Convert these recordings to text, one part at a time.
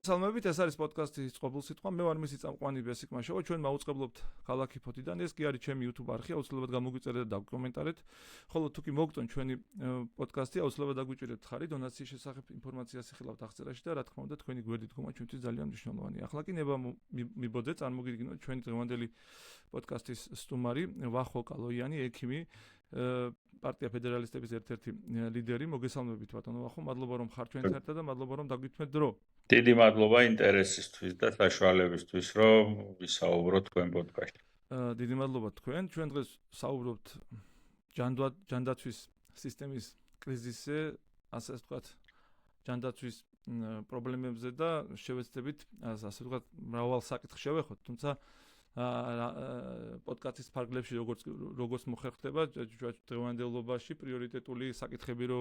მოგესალმებით, ეს არის პოდკასტის წყობილ სიტყვა. მე ვარ მისი წამყვანი ბესიკ მაშოვა. ჩვენ მაუწყებლობთ ქალაქი ფოთიდან. ეს კი არის ჩემი YouTube არხი, აუცილებლად გამოგვიწერეთ და დაგკომენტარეთ. ხოლო თუ კი მოგწონთ ჩვენი პოდკასტი, აუცილებლად დაგვიჭირეთ ხარი დონაციის შესახებ ინფორმაციას იხილავთ აღწერაში და რა თქმა უნდა, თქვენი გვერდით დგომა ჩვენთვის ძალიან მნიშვნელოვანია. ახლა კი ნება მიბოდე წარმოგიდგინოთ ჩვენი დღევანდელი პოდკასტის სტუმარი, ვახო კალოიანი, ექიმი, პარტია ფედერალისტების ერთ-ერთი ლიდერი. მოგესალმებით ბატონო ვახო, მადლობა რომ ხართ ჩვენთან ერთად და მადლობა რომ დაგვიწმეთ დრო. დიდი მადლობა ინტერესისთვის და საშუალებისთვის, რომ ვისაუბროთ თქვენ პოდკასტში. დიდი მადლობა თქვენ. ჩვენ დღეს საუბრობთ ჯანდაცვის სისტემის კრიზისზე, ასე ვთქვათ, ჯანდაცვის პრობლემებზე და შევეცდებით, ასე ვთქვათ, მრავალ საკითხს შევეხოთ, თუმცა პოდკასტის ფარგლებში როგორც მოხერხდება დღევანდელობაში პრიორიტეტული საკითხები რო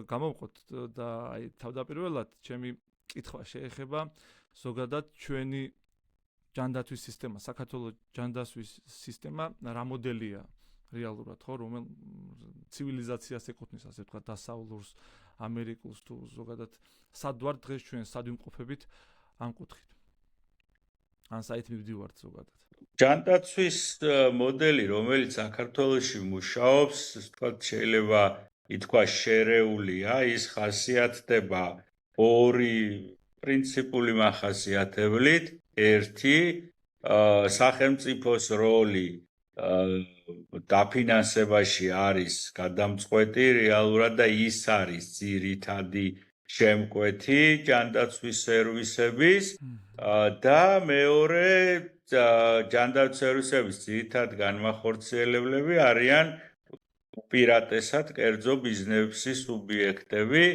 გამოვყოთ და აი თავდაპირველად ჩემი კითხვა შეეხება ზოგადად ჩვენი ჯანდაცვის სისტემა, საქართველოს ჯანდაცვის სისტემა რა მოდელია რეალურად, ხო, რომელ ცივილიზაციას ეკუთვნის, ასე ვთქვათ, დასავლურს, ამერიკულს თუ ზოგადად სად ვართ დღეს ჩვენ სად ვიმყოფებით ამ კუთხით. ან საით მივდივართ ზოგადად. ჯანდაცვის მოდელი, რომელიც საქართველოში მუშაობს, თქვათ, შეიძლება ითქვა შერეულია, ის ხასიათდება ორი პრინციპული მახასიათებლით. ერთი, სახელმწიფოს როლი დაფინანსებაში არის გადამწყვეტი რეალურად და ის არის ძირითადი შემკვეთი ჯანდაცვის სერვისების და მეორე ჯანდაცვის სერვისების ძირითადი განმახორციელებლები არიან უპირატესად კერძო ბიზნესის სუბიექტები.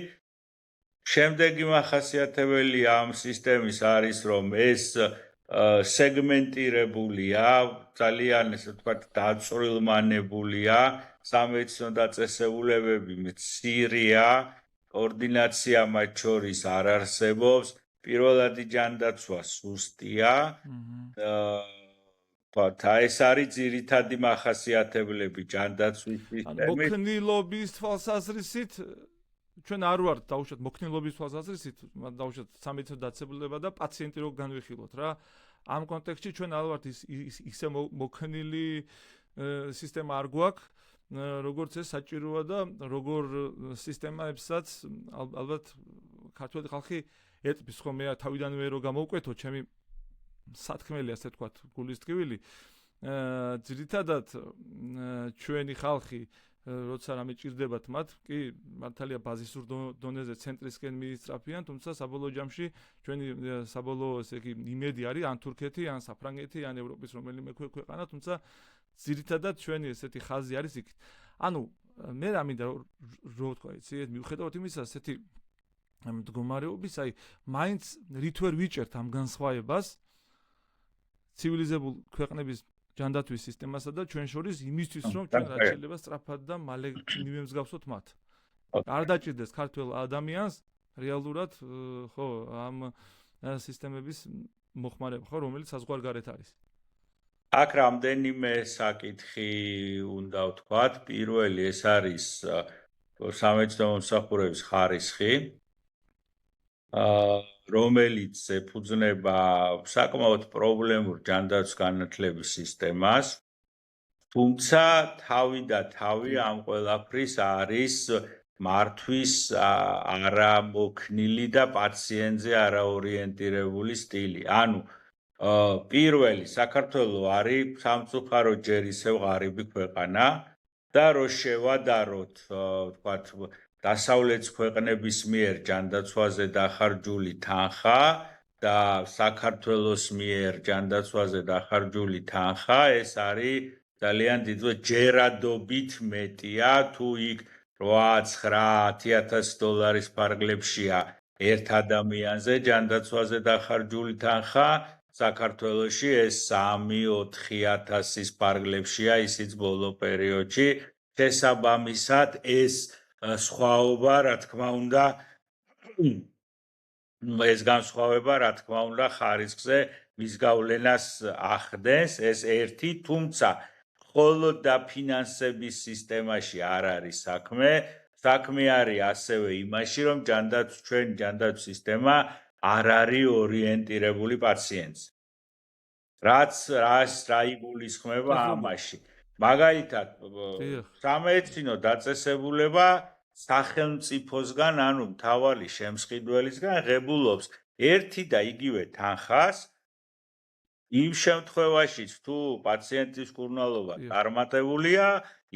შემდეგი მახასიათებელი ამ სისტემის არის, რომ ეს სეგმენტირებულია, ძალიან ესე ვთქვათ, დაწვრილმანებულია, სამედიცინო დაწესებულებები მცირეა, კოორდინაცია მათ შორის არ არსებობს, პირველადი ჯანდაცვა სუსტია. ეს არის ძირითადი მახასიათებლები ჯანდაცვის სისტემის. მოქნილობის თვალსაზრისით ჩვენ არ ვართ დაუშვათ მოქნილობის თვალსაზრისით, დაუშვათ სამედიცინო დაწესებულება და პაციენტი რო განვიხილოთ რა. ამ კონტექსტში ჩვენ არ ვართ ისე მოქნილი სისტემა არ გვაქვს, როგორც ეს საჭიროა და როგორ სისტემებსაც ალბათ ქართული ხალხი ეტყვის, ხო, მე თავიდანვე რო გამოვკვეთო ჩემი სათქმელი, ასე ვთქვათ, გულისტკივილი, ძირითადად ჩვენი ხალხი როცა რამე ჭირდებათ მათ, კი მართალია ბაზისურ დონეზე ცენტრისკენ მიისწრაფიან, თუმცა საბოლოო ჯამში ჩვენი საბოლოო ესე იგი იმედი არის ან თურქეთი, ან საფრანგეთი, ან ევროპის რომელიმე ქვეყანა, თუმცა ძირითადად ჩვენი ესეთი ხაზი არის იქ. ანუ მე რა მინდა რო ვთქვა, იცი, მიუხედავად იმისა, ესეთი მდგომარეობის, აი, მაინც რით ვერ ვიჭერთ ამ განსხვავებას ცივილიზებულ ქვეყნების ჯანდაცვის სისტემასა და ჩვენ შორის იმისთვის, რომ ჩვენ რაც შეიძლება სწრაფად და მალე მივემსგავსოთ მათ. არ დაჭირდეს ქართველ ადამიანს რეალურად, ხო, ამ სისტემების მოხმარება, ხო, რომელიც საზღვარგარეთ არის. აქ რამდენიმე საკითხი უნდა ვთქვათ. პირველი ეს არის სამედიცინო მომსახურების ხარისხი, რომელიც ეფუძნება საკმაოდ პრობლემურ ჯანდაცვის განათლების სისტემას, თუმცა თავი და თავი ამ ყველაფრის არის მართვის არამოქნილი და პაციენტზე არაორიენტირებული სტილი. ანუ პირველი, საქართველო არის სამწუხაროდ ჯერ ისევ ღარიბი ქვეყანა და რო შევადაროთ, ვთქვათ, დასავლეთის ქვეყნების მიერ ჯანდაცვაზე დახარჯული თანხა და საქართველოს მიერ ჯანდაცვაზე დახარჯული თანხა, ეს არის ძალიან დიდი ჯერადობით მეტია, თუ იქ 8-9-10,000 დოლარის ფარგლებშია ერთ ადამიანზე ჯანდაცვაზე დახარჯული თანხა, საქართველოში ეს 3-4,000-ის ფარგლებშია, ისიც ბოლო პერიოდში. შესაბამისად, ეს სხვაობა, რა თქმა უნდა, ეს განსხვავება, რა თქმა უნდა, ხარისხზე მის გავლენას ახდენს, ეს ერთი, თუმცა მხოლოდ დაფინანსების სისტემაში არ არის საქმე. საქმე არის ასევე იმაში, რომ ჩვენი ჯანდაცვის სისტემა არ არის ორიენტირებული პაციენტზე. რა იგულისხმება ამაში. მაგალითად, სამედიცინო დაწესებულება სახელმწიფოსგან, ანუ მთავარი შემსყიდველისგან ღებულობს ერთი და იგივე თანხას იმ შემთხვევაშიც თუ პაციენტის მკურნალობა წარმატებულია,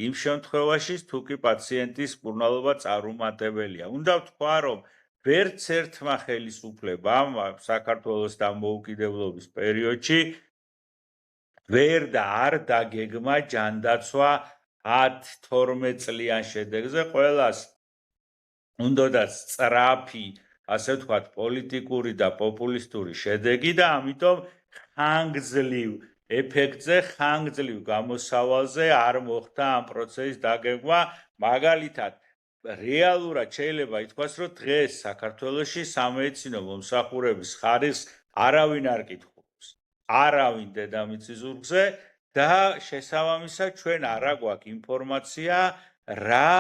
იმ შემთხვევაშიც თუ კი პაციენტის მკურნალობა წარუმატებელია. უნდა ვთქვა, რომ ვერც ერთმა ხელისუფლებამ საქართველოს დამოუკიდებლობის პერიოდში ვერ და არ დაგეგმა ჯანდაცვა 10-12 წლიან შედეგზე, ყველას უნდათ სწრაფი, ასე ვთქვათ, პოლიტიკური და პოპულისტური შედეგი და ამიტომ ხანგრძლივ ეფექტზე, ხანგრძლივ გამოსავალზე არ მოხდა ამ პროცესის დაგეგმა. მაგალითად, რეალურად შეიძლება ითქვას, რომ დღეს საქართველოში სამედიცინო მომსახურების ხარისხს არავინ არ კითხულობს. არავინ დედამიწის ზურგზე და შესაბამისად ჩვენ არ აგვაქვს ინფორმაცია რა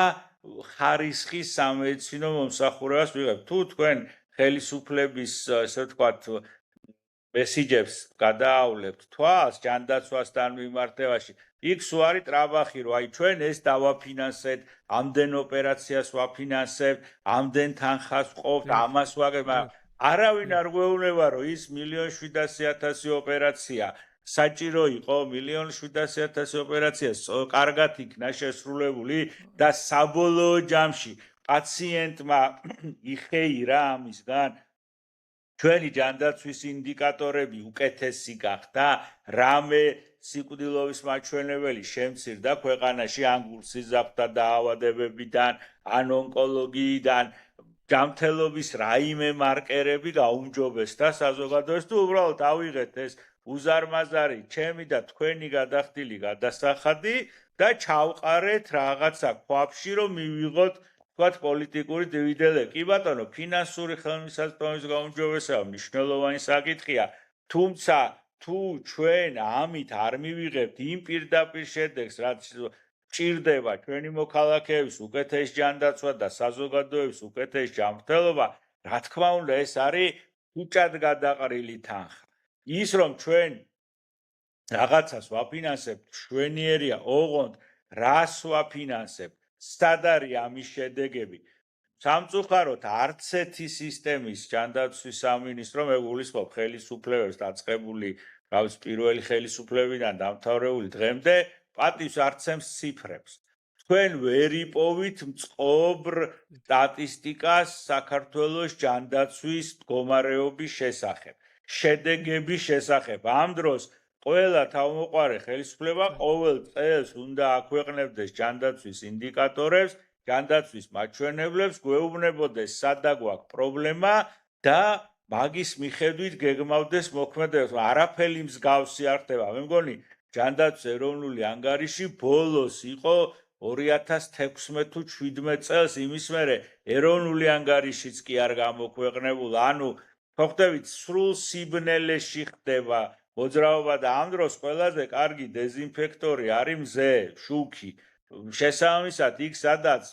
ხარისხის სამედიცინო მომსახურებას ვიღებთ. თუ თქვენ ხელისუფლების, ასე ვთქვათ, მესიჯებს გადაავლებთ თვალს ჯანდაცვასთან მიმართებაში, იქ სულ არის ტრაბახი, რომ აი ჩვენ ეს დავაფინანსეთ, ამდენ ოპერაციას ვაფინანსებთ, ამდენ თანხას ვყოფთ, ამას ვაგებთ. არავინ არ გვეუბნება, რომ ის 1,700,000 ოპერაცია საჭირო იყო 1,700,000 ოპერაცია კარგად იქნა შესრულებული და საბოლოო ჯამში პაციენტმა იხეირა ამისგან. ჩვენი ჯანდაცვის ინდიკატორები უკეთესი გახდა, რამე სიკვდილობის მაჩვენებელი შემცირდა ქვეყანაში ან გულსიზაფხთა დაავადებებიდან, ან ონკოლოგიიდან, ჯანმრთელობის რაიმე მარკერები გაუმჯობესდა საზოგადოებას თუ უბრალოდ ავიღეთ ეს უზარმაზარი ჩემი და თქვენი გადახდილი გადასახადი და ჩავყარეთ რაღაცა ქვაბში, რომ მივიღოთ თქვათ პოლიტიკური დივიდენდები. კი ბატონო, ფინანსური ხელმისაწვდომის გაუმჯობესება მნიშვნელოვანი საკითხია, თუმცა თუ ჩვენ ამით არ მივიღებთ იმ პირდაპირ შედეგს, რაც ჭირდება ჩვენი მოქალაქეების უკეთეს ჯანდაცვა და საზოგადოების უკეთეს ჯანმრთელობა, რა თქმა უნდა, ეს არის უჭად გადაყრილი თანხა. ის რომ ჩვენ რაღაცას ვაფინანსებთ, შვენიერია, ოღონდ რას ვაფინანსებთ, სად არის ამის შედეგები. სამწუხაროდ არც ერთი სისტემის ჯანდაცვის სამინისტრო მეგულისხმობ ხელისუფლებებს დაწყებული გავის პირველი ხელისუფლებიდან დამთავრებული დღემდე პატივს არცემს ციფრებს. თქვენ ვერ იპოვით მწყობრ სტატისტიკას საქართველოს ჯანდაცვის მდგომარეობის შესახებ, შედეგების შესახებ. ამ დროს ყველა თავმოყარე ხელისუფლება ყოველ წელს უნდა აქვეყნებდეს ჯანდაცვის ინდიკატორებს, ჯანდაცვის მაჩვენებლებს, გვეუბნებოდეს სად გვაქვს პრობლემა და მაგის მიხედვით გეგმავდეს მოქმედებას. არაფერი მსგავსი არ ხდება. მე მგონი ჯანდაცვის ეროვნული ანგარიში ბოლოს იყო 2016 თუ 17 წელს, იმის მერე ეროვნული ანგარიშიც კი არ გამოქვეყნებულა. ანუ ხოხდებით სრულ სიბნელეში ხდება მოძრაობა და ამ დროს ყველაზე კარგი დეზინფექტორი არის მზე, შუქი. შესაბამისად, იქ სადაც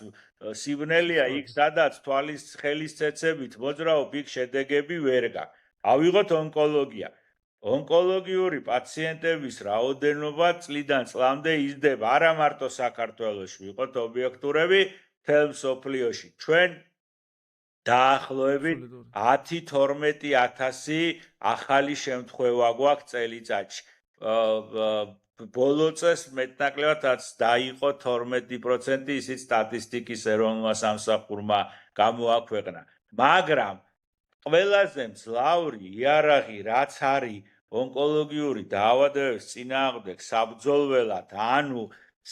სიბნელეა, იქ სადაც თვალის ხელის ცეცებით მოძრაობ, იქ შედეგები ვერ გაქვს. ავიღოთ ონკოლოგია. ონკოლოგიური პაციენტების რაოდენობა წლიდან წლამდე იზრდება, არა მარტო საქართველოში, ვიყოთ ობიექტურები, მთელ მსოფლიოში. ჩვენ დაახლოებით 10-12 ახალი შემთხვევა გვაქვს წელიწადში. ბოლო წელს მეტნაკლებად დაიყო 12%, ისიც სტატისტიკის ეროვნულმა სამსახურმა გამოაქვეყნა. მაგრამ ყველაზე მძლავრი იარაღი რაც არის ონკოლოგიური დაავადებების წინააღმდეგ საბრძოლველად, ანუ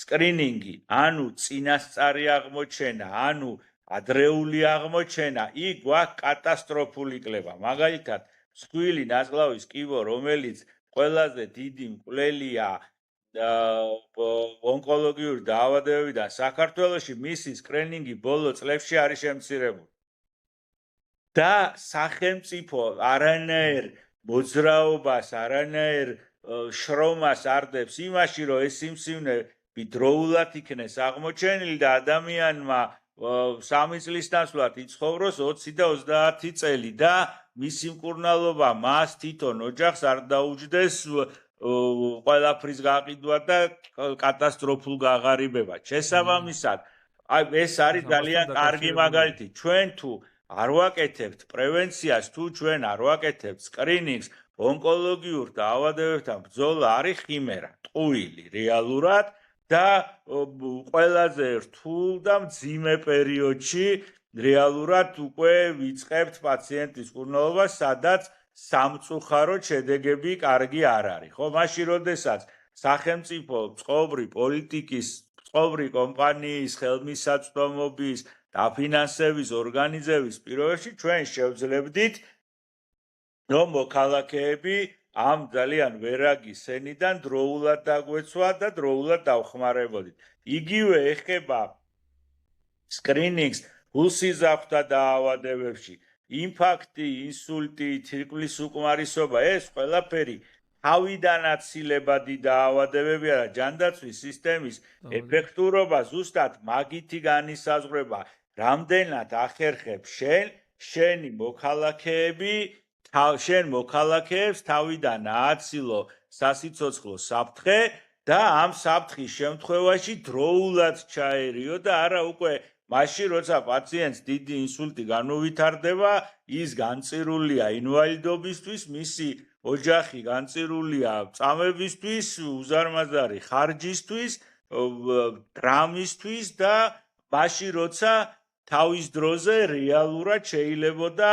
სკრინინგი, ანუ წინასწარი აღმოჩენა, ანუ ადრეული აღმოჩენა, იქ გვაქვს კატასტროფული კლება. მაგალითად, მსხვილი ნაწლავის კიბო, რომელიც ყველაზე დიდი მკვლელია ონკოლოგიური დაავადებებიდან საქართველოში, მისი სკრინინგი ბოლო წლებში არის შემცირებული. და სახელმწიფო არანაირ მოძრაობას, არანაირ შრომას არ დებს იმაში, რომ ეს სიმსივნე დროულად იქნეს აღმოჩენილი და ადამიანმა 3 წლის ნაცვლად იცხოვროს 20 და 30 წელი და მისი მკურნალობა მას თვითონ ოჯახს არ დაუჯდეს ყველაფრის გაყიდვა და კატასტროფულ გაღარიბება. შესაბამისად, აი ეს არის ძალიან კარგი მაგალითი. ჩვენ თუ არ ვაკეთებთ პრევენციას, თუ ჩვენ არ ვაკეთებთ სკრინინგს, ონკოლოგიურ დაავადებებთან ბრძოლა არის ხიმერა, ტყუილი რეალურად და ყველაზე რთულ და მძიმე პერიოდში რეალურად უკვე ვიწყებთ პაციენტის მკურნალობას, სადაც სამწუხაროდ შედეგები კარგი არ არის. ხო, მაშინ როდესაც სახელმწიფო წყობრი პოლიტიკის, წყობრი კომპანიის, ხელმისაწვდომობის, დაფინანსების ორგანიზების პირობებში ჩვენ შევძლებდით რომ მოქალაქეები ამ ძალიან ვერაგი სენიდან დროულად დაგვეცვა და დროულად დავხმარებოდით. იგივე ეხება სკრინინგს გულსიზრახთა დაავადებებში, ინფარქტი, ინსულტი, თირკმლის უკმარისობა, ეს ყველაფერი თავიდან აცილებადი დაავადებებია და ჯანდაცვის სისტემის ეფექტურობა ზუსტად მაგითი განისაზღვრება, რამდენად ახერხებს შენი მოქალაქეები შენ მოქალაქეებს თავიდან ააცილო სასიცოცხლო საფრთხე და ამ საფრთხის შემთხვევაში დროულად ჩაერიო და არა უკვე მაშინ როცა პაციენტს დიდი ინსულტი განუვითარდება, ის განწირულია ინვალიდობისთვის, მისი ოჯახი განწირულია წამებისთვის, უზარმაზარი ხარჯისთვის, დრამისთვის და მაშინ როცა თავის დროზე რეალურად შეიძლებოდა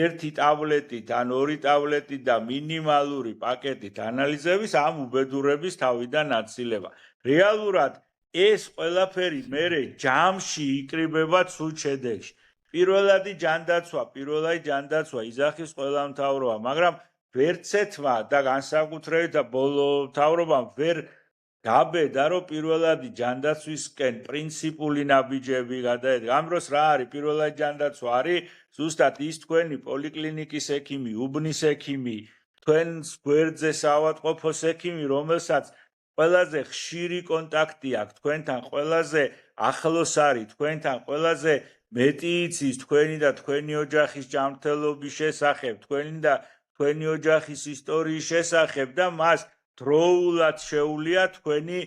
ერთი ტაბლეტით ან ორი ტაბლეტით და მინიმალური პაკეტით ანალიზების ამ უბედურების თავიდან აცილება. რეალურად ეს ყველაფერი მერე ჯამში იკრიბება ცუდ შედეგში. პირველადი ჯანდაცვა იძახის ყველა მთავრობა, მაგრამ ვერცეთმა და განსაკუთრებით და ბოლო მთავრობამ ვერ გაბედა რომ პირველადი ჯანდაცვისკენ პრინციპული ნაბიჯები გადაედგა. ამ დროს რა არის პირველადი ჯანდაცვა? არის ზუსტად ის თქვენი პოლიკლინიკის ექიმი, უბნის ექიმი, თქვენს გვერდზე საავადმყოფოს ექიმი, რომელსაც ყველაზე ხშირი კონტაქტი აქვს თქვენთან, ყველაზე ახლოს არის თქვენთან, ყველაზე მეტი იცის თქვენი და თქვენი ოჯახის ჯანმრთელობის შესახებ, თქვენი და თქვენი ოჯახის ისტორიის შესახებ და მას დროულად შეუძლია თქვენი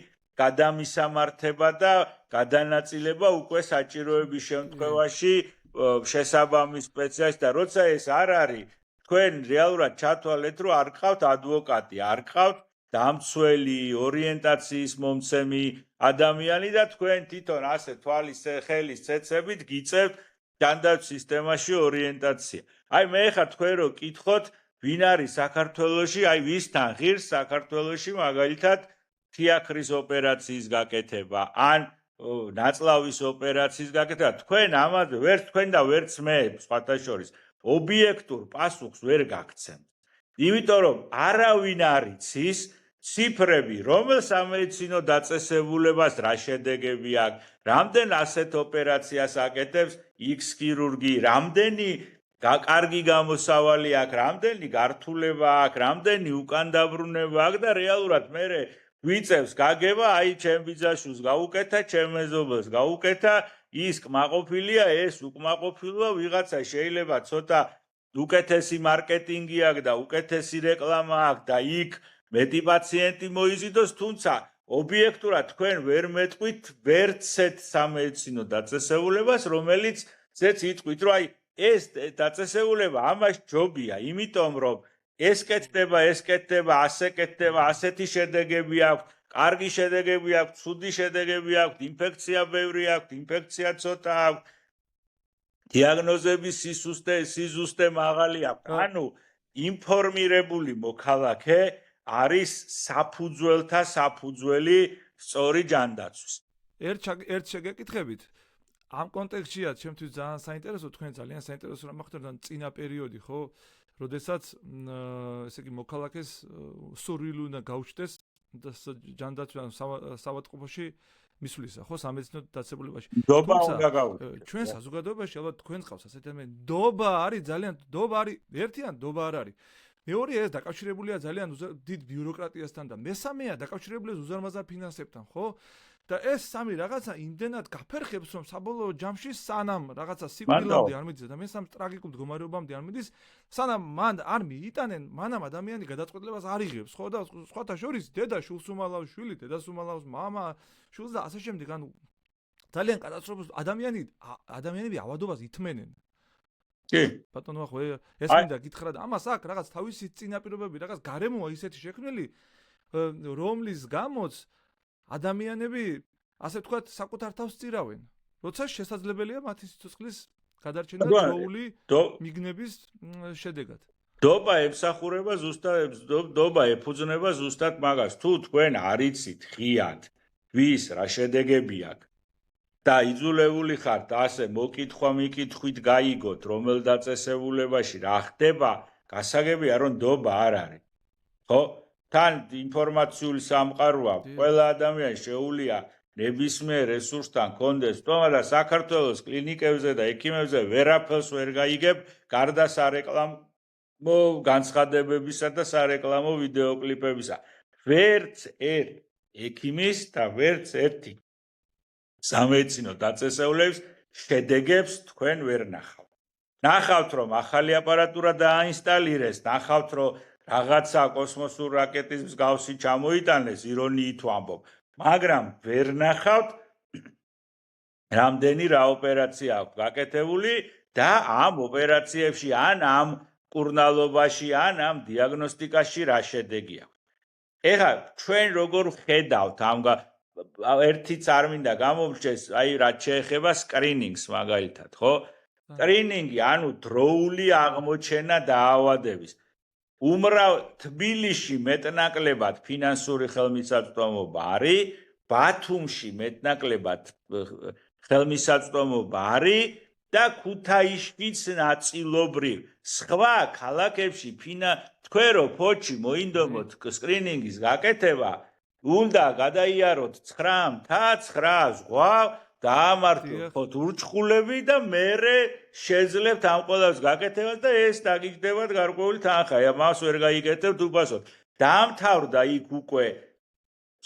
გადამისამართება და გადანაწილება უკვე საჭიროების შემთხვევაში შესაბამის სპეციალისტს და როცა ეს არ არის, თქვენ რეალურად ჩათვალეთ, რომ არ გყავთ ადვოკატი, არ გყავთ დამცველი, ორიენტაციის მომცემი ადამიანი და თქვენ თვითონ ასე თვალის ხელის ცეცებით გიწევთ ჯანდაცვის სისტემაში ორიენტაცია. აი მე ხა თქვენ რო კითხოთ ვინ არის საქართველოში, აი ვისთან ღირს საქართველოში მაგალითად თიაქრის ოპერაციის გაკეთება, ან ნაწლავის ოპერაციის გაკეთება, თქვენ ამაზე ვერც თქვენ და ვერც მე სხვათა შორის ობიექტურ პასუხს ვერ გაგცემთ. იმიტომ რომ არავინ არ იცის ციფრები, რომელ სამედიცინო დაწესებულებას რა შედეგები აქვს, რამდენ ასეთ ოპერაციას აკეთებს X ქირურგი, რამდენი კარგი გამოსავალი აქვს, რამდენი გართულება აქვს, რამდენი უკან დაბრუნება აქვს და რეალურად მე გვიწევს გაგება, აი ჩემ ბიძაშვილს გაუკეთა, ჩემ მეზობელს გაუკეთა, ის კმაყოფილია, ეს უკმაყოფილოა, ვიღაცა შეიძლება ცოტა უკეთესი მარკეტინგი აქვს და უკეთესი რეკლამა აქვს და იქ მეტი პაციენტი მოიზიდოს, თუმცა ობიექტურად თქვენ ვერ მეტყვით ვერცეთ სამედიცინო დაწესებულებას, რომელიც ზეც იტყვით, რომ აი ეს დაწესებულება ამას ჯობია, იმიტომ რომ ეს კეთდება, ასე კეთდება, ასეთი შედეგები აქვს, კარგი შედეგები აქვს, ცუდი შედეგები აქვს, ინფექცია ბევრი აქვს, ინფექცია ცოტა აქვს, დიაგნოზების სიზუსტე მაღალი აქვს. ანუ ინფორმირებული მოქალაქე არის საფუძველთა საფუძველი სწორი ჯანდაცვის. ერთ შეგეკითხებით ამ კონტექსტშია ჩემთვის ძალიან საინტერესო, თქვენ ძალიან საინტერესო რამ ახდენთ წინა პერიოდი, ხო? როდესაც ესე იგი მოქალაქეს სურვილი უნდა გაუჩნდეს ჯანდაცვა საავადმყოფოში მისვლისა, ხო, სამედიცინო დაწესებულებაში. ნდობა უნდა გაუჩნდეს. ჩვენ საზოგადოებაში ალბათ თქვენ ყავს ასეთი ადამიანი, ნდობა არის ძალიან, ნდობა არის, ერთიან ნდობა არ არის. მეორე ეს დაკავშირებულია ძალიან დიდ ბიუროკრატიასთან და მესამეა დაკავშირებულია უზარმაზარ ფინანსებთან, ხო? და ეს სამი რაღაცა იმდენად გაფერხებს, რომ საბოლოო ჯამში სანამ რაღაცა სიკვდილამდე არ მიდის და მესამე ტრაგიკულ მდგომარეობამდე არ მიდის, სანამ მან არ მიიტანენ, მანამ ადამიანი გადაწყვეტილებას არ იღებს, ხო და სხვათა შორის დედა შულს უმალავს, შვილი დედას უმალავს, მამა შულს და ასე შემდეგ, ანუ ძალიან კატასტროფას ადამიანები ავადობას ითმენენ. კი. ბატონო ხო ეს მინდა გითხრა და ამას აქ რაღაც თავისი წინაპირობები, რაღაც გარემოა ისეთი შექმნილი, რომლის გამოც ადამიანები ასე ვთქვათ საკუთარ თავს წირავენ. როცა შესაძლებელია მათი სიცოცხლის გადარჩენა დროული მიგნების შედეგად. დობა ემსახურება ზუსტად დობა ეფუძნება ზუსტად მაგას. თუ თქვენ არიცით ღიად ვის რა შედეგები აქვს და იძულებული ხართ ასე მოკითხვა-მიკითხვით გაიგოთ, რომელ დაწესებულებაში რა ხდება, გასაგებია რომ დობა არ არის. ხო? თან ინფორმაციული სამყაროა, ყველა ადამიანი შეუძლია ნებისმიერ რესურსთან კონდეს თქმა და საქართველოს კლინიკებზე და ექიმებზე ვერაფერს ვერ გაიგებ, გარდა სარეკლამო განცხადებებისა და სარეკლამო ვიდეოკლიპებისა. ვერც ერთ ექიმის და ვერც ერთი სამედიცინო დაწესებულების შედეგებს თქვენ ვერ ნახავთ. ნახავთ რომ ახალი აპარატურა დააინსტალირეს, ნახავთ რომ რაღაცა კოსმოსურ რაკეტის მსგავსი ჩამოიტანეს, ირონიით ვამბობ, მაგრამ ვერ ნახავთ რამდენი რა ოპერაცია აქვს გაკეთებული და ამ ოპერაციებში ან ამ კურნალობაში ან ამ დიაგნოსტიკაში რა შედეგი აქვს. ეხლა ჩვენ როგორ ხედავთ ამ ერთიც არ მინდა გამომრჩეს, აი რაც შეეხება სკრინინგს მაგალითად, ხო? სკრინინგი, ანუ დროული აღმოჩენა დაავადების. უმრავ თბილისში მეტნაკლებად ფინანსური ხელმისაწვდომობა არის, ბათუმში მეტნაკლებად ხელმისაწვდომობა არის და ქუთაისშიც ნაწილობრივ. სხვა ქალაქებში თქვენ რო ფოჩი მოინდომოთ სკრინინგის გაკეთება, უნდა გადაიაროთ 9 ზღვა დაამართოთ ურჩხულები და მერე შეძლებთ ამ ყველას გაკეთებას და ეს დაგიჯდებათ გარკვეული თანხა. მას ვერ გაიგეთებთ უფასოდ. დაამთავრდა იქ უკვე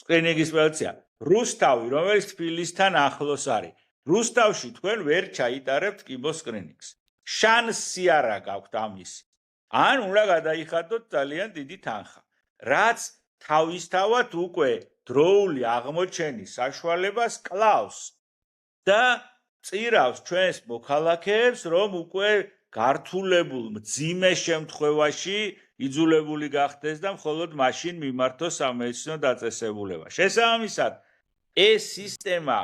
სკრინინგის პროცესია. რუსთავი, რომელიც თბილისთან ახლოს არის. რუსთავში თქვენ ვერ ჩაიტარებთ კიბო სკრინინგს. შანსი არ გაქვთ ამის. ან უნდა გადაიხადოთ ძალიან დიდი თანხა. რაც თავისთავად უკვე დროული აღმოჩენის საშუალებას კლავს და წირავს ჩვენს მოქალაქეებს, რომ უკვე გართულებულ მძიმე შემთხვევაში იძულებული გახდეს და მხოლოდ მაშინ მიმართოს სამედიცინო დაწესებულება. შესაბამისად, ეს სისტემა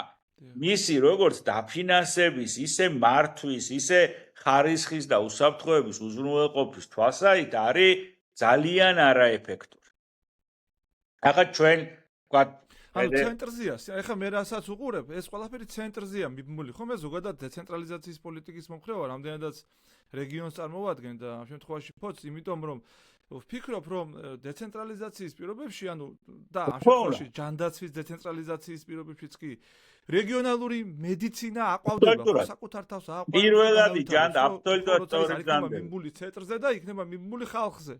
მისი როგორც დაფინანსების, ისე მართვის, ისე ხარისხის და უსაფრთხოების უზრუნველყოფის თვალსაჩინო არის ძალიან არაეფექტური. ახლა ჩვენ ვთქვათ ანუ ცენტრზეა, ეხლა მე რასაც უყურებ, ეს ყველაფერი ცენტრზეა მიბმული, ხომ? ზოგადად დეცენტრალიზაციის პოლიტიკის მომხრევა, რამდენადაც რეგიონს წარმოვადგენ და ამ შემთხვევაში ფოც, იმიტომ რომ ვფიქრობ, რომ დეცენტრალიზაციის პირობებში, ანუ და ამ შემთხვევაში ჯანდაცვის დეცენტრალიზაციის პირობებშიც კი რეგიონალური მედიცინა აყვავდება საკუთარ თავს აყვავდება. პირველადი აბსოლუტურად სწორი ბრძანდებით. მიბმული ცენტრზე და იქნება მიბმული ხალხზე.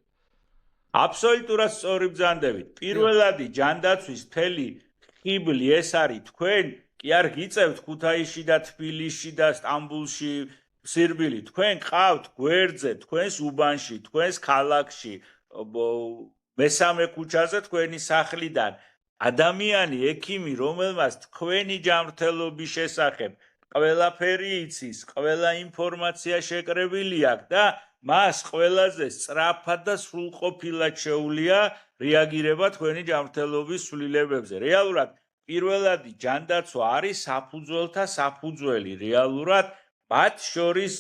აბსოლუტურად სწორი ბრძანდებით. პირველადი ჯანდაცვის მთელი ხიბლი ეს არის თქვენ კი არ გიწევთ ქუთაისში და თბილისში და სტამბულში სირბილი. თქვენ ყავთ გვერდზე, თქვენს უბანში, თქვენს ქალაქში, მესამე ქუჩაზე თქვენი სახლიდან ადამიანი, ექიმი, რომელმაც თქვენი ჯანმრთელობის შესახებ ყველაფერი იცის, ყველა ინფორმაცია შეკრებილი აქვს და მას ყველაზე სწრაფად და სრულყოფილად შეუძლია რეაგირება თქვენი ჯანმრთელობის ცვლილებებზე. რეალურად პირველადი ჯანდაცვა არის საფუძველთა საფუძველი რეალურად მათ შორის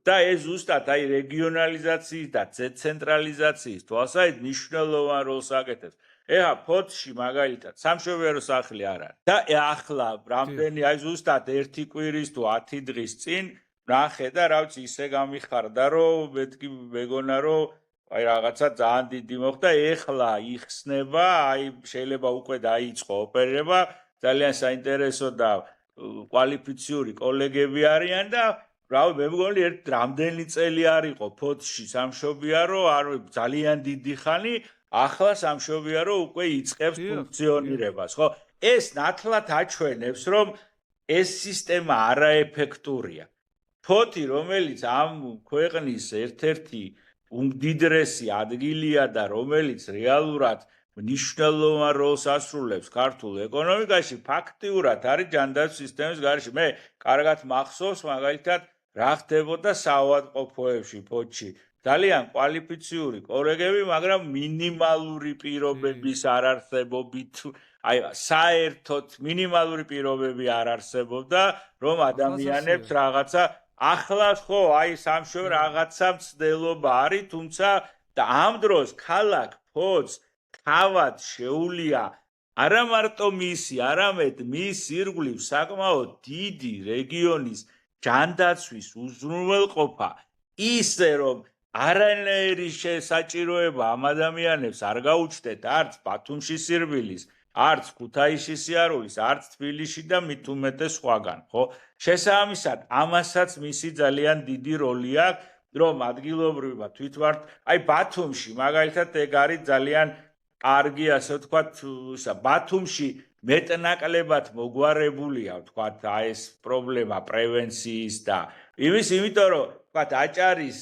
და ეს ზუსტად აი რეგიონალიზაციის და დეცენტრალიზაციის თვალსაჩინო მნიშვნელოვან როლს აკეთებს. ეხლა ფოთში მაგალითად სამშობიარო სახლი არ არის და ახლა რამდენი აი ზუსტად 1 კვირის თუ 10 დღის წინ ნახე და რა ვიცი ისე გამიხარდა რომ მეთქი მეგონა რომ აი რაღაცა ძალიან დიდი მოხდა ეხლა იხსნება აი შეიძლება უკვე დაიწყო ოპერირება ძალიან საინტერესო და კვალიფიციური კოლეგები არიან და რავი მე მგონი რამდენი წელი არ იყო ფოთში სამშობიარო არ ძალიან დიდი ხანი ახლა სამშობიარო უკვე იწყებს ფუნქციონირებას ხო ეს ნათლად აჩვენებს, რომ ეს სისტემა არაეფექტურია. ფოთი, რომელიც ამ ქვეყნის ერთ-ერთი უმდიდრესი ადგილია და რომელიც რეალურად მნიშვნელოვან როლს ასრულებს ქართულ ეკონომიკაში, ფაქტიურად არის ჯანდაცვის სისტემის გარეშე. მე კარგად მახსოვს, მაგალითად, რა ხდებოდა საავადმყოფოებში ფოთში. ძალიან კვალიფიციური კოლეგები, მაგრამ მინიმალური პირობების არარსებობით, საერთოდ მინიმალური პირობები არ არსებობდა, რომ ადამიანებს რაღაცა ახლა ხო, სამშობლო რაღაცა მცდელობა არის, თუმცა და ამ დროს ქალაქ ფოთს თავად შეუძლია არა მარტო მისი, არამედ მის ირგვლივ საკმაოდ დიდი რეგიონის ჯანდაცვის უზრუნველყოფა, ისე რომ არანაირი საჭიროება ამ ადამიანებს არ გაუჩნდეთ არც ბათუმში სირბილის, არც ქუთაისში სიარულის, არც თბილისში და მით უმეტეს სხვაგან, ხო? შესაბამისად, ამასაც მისი ძალიან დიდი როლი აქვს, რომ ადგილობრივმა თვითმართ, ბათუმში მაგალითად ეგ არის ძალიან კარგი, ასე ვთქვათ, ბათუმში მეტნაკლებად მოგვარებულია, ვთქვათ, ეს პრობლემა პრევენციის და იმიტომ რომ ვთქვათ, აჭარის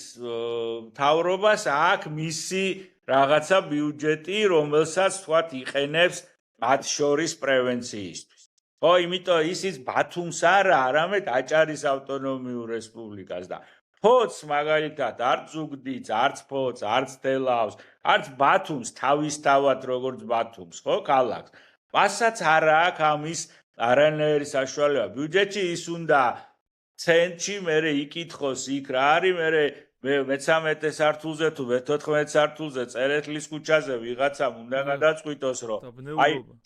მთავრობას აქვს მისი რაღაცა ბიუჯეტი, რომელსაც ვთქვათ, იყენებს მათ შორის პრევენციისთვის. ხო, იმიტომ ისიც ბათუმს არა, არამედ აჭარის ავტონომიურ რესპუბლიკას და ფოთს მაგალითად არც ზუგდიდს, არც ფოთს, არც თელავს, არც ბათუმს თავისთავად როგორც ბათუმს, ხო, ქალაქს. მასაც არა აქვს ამის არანაირი საშუალება. ბიუჯეტში ის უნდა ცენტში მერე იკითხოს იქ რა არის, მერე მე-13 სართულზე თუ მე-14 სართულზე წერეთლის ქუჩაზე ვიღაცამ უნდა გადაწყვიტოს, რომ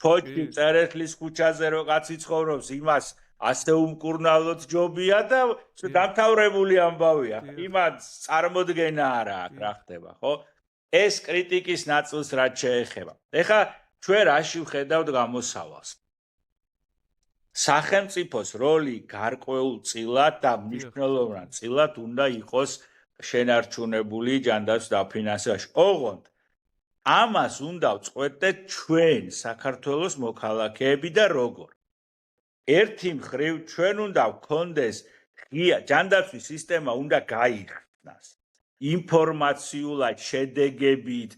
ფოთში წერეთლის ქუჩაზე რო კაცი ცხოვრობს, იმას ასე უმკურნალოდ ჯობია და დამთავრებული ამბავია. იმას წარმოდგენა არა აქვს, რა ხდება, ხო? ეს კრიტიკის ნაწილს რაც შეეხება. ეხლა ჩვენ რაში ვხედავთ გამოსავალს? სახელმწიფოს როლი გარკვეულ წილად და მნიშვნელოვნად წილად უნდა იყოს შენარჩუნებული ჯანდაცვის დაფინანსებაში. ოღონდ ამას უნდა ვწყვეტდეთ ჩვენ საქართველოს მოქალაქეები და როგორ. ერთი მხრივ ჩვენ უნდა ვქონდეს ღია ჯანდაცვის სისტემა უნდა გაიხსნას ინფორმაციულად შედეგებით,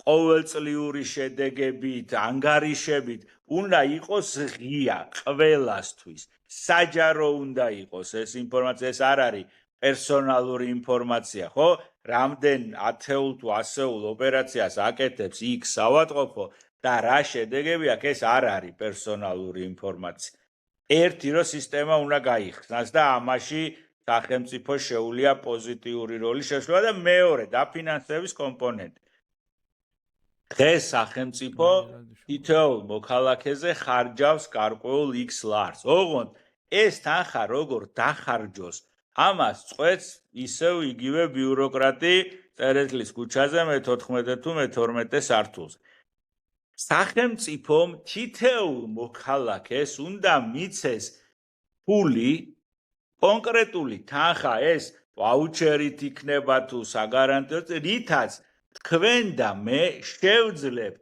ყოველწლიური შედეგებით, ანგარიშებით, უნდა იყოს ღია ყველასთვის. საჯარო უნდა იყოს ეს ინფორმაცია, ეს არ არის პერსონალური ინფორმაცია, ხო? რამდენ ათეულ თუ ასეულ ოპერაციას აკეთებს იქ საავადმყოფო და რა შედეგები აქვს, ეს არ არის პერსონალური ინფორმაცია. ერთი რო სისტემა უნდა გაიხსნას და ამაში სახელმწიფო შეუძლია პოზიტიური როლი შეშლება და მეორე დაფინანსების კომპონენტი. დღეს სახელმწიფო თითოეულ მოქალაქეზე ხარჯავს გარკვეულ X ლარს. ოღონდ ეს თანხა როგორ დახარჯოს, ამას წყვეტს ისევ იგივე ბიუროკრატი წერეთლის ქუჩაზე მე-14 თუ მე-12 სართულზე. სახელმწიფომ თითოეულ მოქალაქეს უნდა მიცეს ფული, კონკრეტული თანხა, ეს ვაუჩერით იქნება თუ საგარანტიოდ, რითაც თქვენ და მე შევძლებთ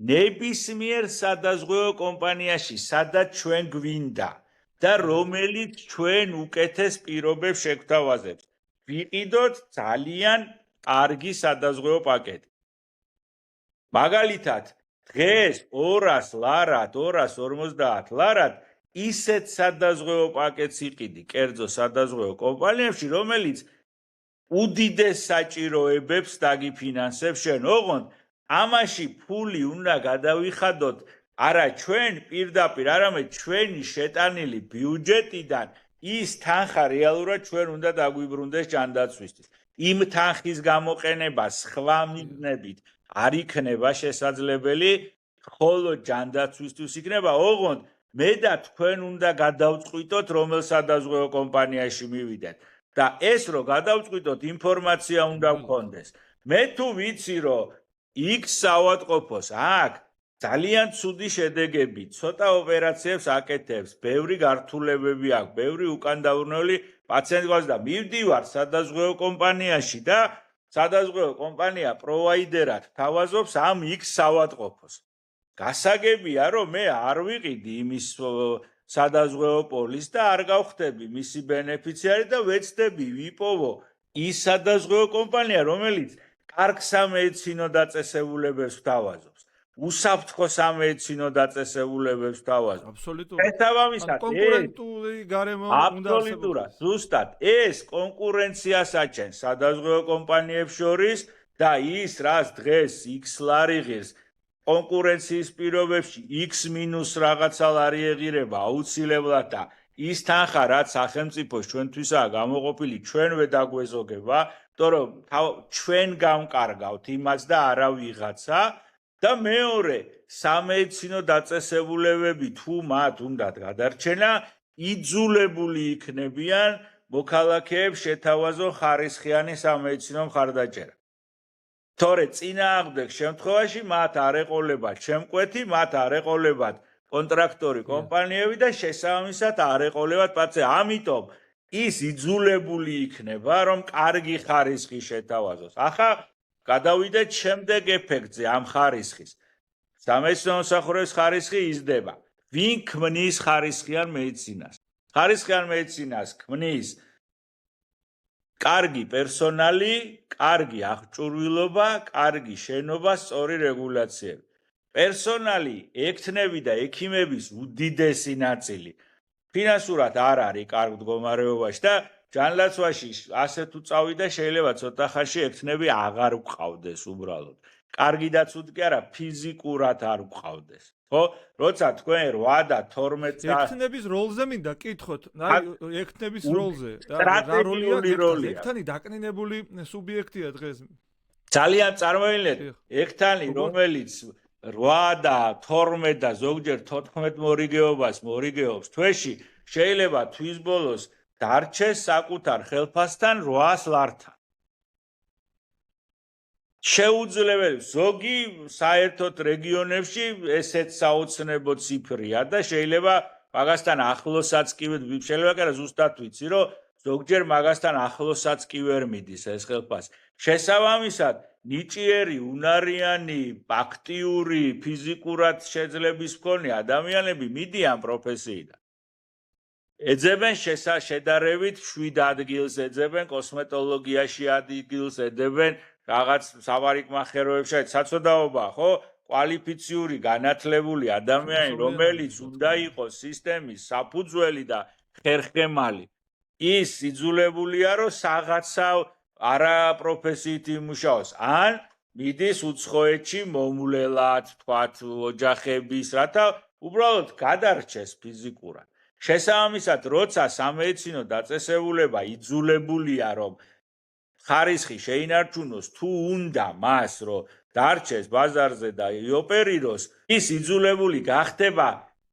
ნებისმიერ სადაზღვევო კომპანიაში, სადაც ჩვენ გვინდა და რომელიც ჩვენ უკეთეს პირობებს შეგვთავაზებს, ვიყიდოთ ძალიან კარგი სადაზღვევო პაკეტი. მაგალითად, დღეს 200 ლარად, 250 ლარად ისეთ სადაზღვევო პაკეტს იყიდი კერძო სადაზღვევო კომპანიებში, რომელიც უდიდეს საჭიროებებს დაგიფინანსებს შენ. ოღონდ ამაში ფული უნდა გადავიხადოთ არა ჩვენ პირდაპირ, არამედ ჩვენი შეტანილი ბიუჯეტიდან ის თანხა რეალურად ჩვენ უნდა დაგვიბრუნდეს ჯანდაცვისთვის. იმ თანხის გამოყენება სხვა მიზნებით არ იქნება შესაძლებელი, ხოლო ჯანდაცვისთვის იქნება. ოღონდ მე და თქვენ უნდა გადავწყვიტოთ, რომელ სადაზღვევო კომპანიაში მივიდეთ. და ეს რო გადავწყვიტოთ, ინფორმაცია უნდა გქონდეს. მე თუ ვიცი, რომ X საავადმყოფოს აქვს ძალიან ცუდი შედეგები, ცოტა ოპერაციებს აკეთებს, ბევრი გართულებები აქვს, ბევრი უკან დაბრუნებული პაციენტი გვაქვს და მივდივარ სადაზღვევო კომპანიაში და სადაზღვევო კომპანია პროვაიდერად თავაზობს ამ X საავადმყოფოს. გასაგებია, რომ მე არ ვიყიდი იმის სადაზღვეო პოლის და არ გავხდები მისი ბენეფიციარი და ვეცდები ვიპოვო ის სადაზღვეო კომპანია, რომელიც კარგ სამედიცინო დაწესებულებებს ვთავაზობს, უსაფრთხო სამედიცინო დაწესებულებებს ვთავაზობს. აბსოლუტურად. შესაბამისად, კონკურენტული გარემო უნდა აბსოლუტურად, ზუსტად, ეს კონკურენციას აჩენს სადაზღვეო კომპანიებს შორის და ის, რაც დღეს X ლარი ღირს, კონკურენციის პირობებში X მინუს რაღაცა ლარი ეღირება აუცილებლად და ის თანხა, რაც სახელმწიფოს ჩვენთვისაა გამოყოფილი, ჩვენვე დაგვეზოგება, იმიტომ რომ ჩვენ გამკარგავთ იმას და არა ვიღაცა და მეორე, სამედიცინო დაწესებულებები თუ მათ უნდათ გადარჩენა, იძულებული იქნებიან მოქალაქეებს შეთავაზონ ხარისხიანი სამედიცინო მხარდაჭერა. თორე წინააღმდეგ შემთხვევაში მათ არ ეყოლებათ შემკვეთი, მათ არ ეყოლებათ კონტრაქტორი კომპანიები და შესაბამისად არ ეყოლებათ პაციენტი. ამიტომ ის იძულებული იქნება, რომ კარგი ხარისხი შეთავაზოს. ახლა გადავიდეთ შემდეგ ეფექტზე ამ ხარისხის. სამედიცინო მომსახურების ხარისხი იზრდება. ვინ ქმნის ხარისხიან მედიცინას? ხარისხიან მედიცინას ქმნის კარგი პერსონალი, კარგი აღჭურვილობა, კარგი შენობა, სწორი რეგულაციები. პერსონალი ექთნები და ექიმების უდიდესი ნაწილი ფინანსურად არ არის კარგ მდგომარეობაში და ჯანმრთელობაში ასე თუ წავიდა შეიძლება ცოტა ხანში ექთნები აღარ ვყავდეს უბრალოდ. კარგიდაც უთქი არა, ფიზიკურად არ ვყავდეს. ხო? როცა თქვენ 8 და 12 ექთნების როლზე მინდა კითხოთ, ექთნების როლზე. სტრატეგიული როლია. ექთანი დაკნინებული სუბიექტია დღეს. ძალიან წარმოიდგინეთ, ექთანი, რომელიც 8 და 12 და ზოგჯერ 14 მორიგეობას მორიგეობს თვეში, შეიძლება თვის ბოლოს დარჩეს საკუთარ ხელფასთან 800 ლართან. შეუძლებელი ზოგი საერთოდ რეგიონებში ესეც საოცნებო ციფრია და შეიძლება მაგასთან ახლოსაც კი შეიძლება კი არა ზუსტად ვიცი რომ ზოგჯერ მაგასთან ახლოსაც კი ვერ მიდის ეს ხელფასი. შესაბამისად ნიჭიერი, უნარიანი, აქტიური, ფიზიკურად შეძლების მქონე ადამიანები მიდიან პროფესიიდან. ეძებენ შედარებით 7 ადგილს, ეძებენ კოსმეტოლოგიაში ადგილს, ეძებენ რაღაც სავარიკმახეროებში, საცოდაობა, ხო? კვალიფიციური, განათლებული ადამიანი, რომელიც უნდა იყოს სისტემის საფუძველი და ხერხემალი. ის იძულებულია, რომ რაღაცა არა პროფესიით იმუშაოს. ან მიდის უცხოეთში მომვლელად, თქვათ, ოჯახების, რათა უბრალოდ გადარჩეს ფიზიკურად. შესაბამისად, როცა სამედიცინო დაწესებულება იძულებულია, რომ ხარისხი შეინარჩუნოს თუ უნდა მას, რომ დარჩეს ბაზარზე და იოპერიროს, ის იძულებული გახდება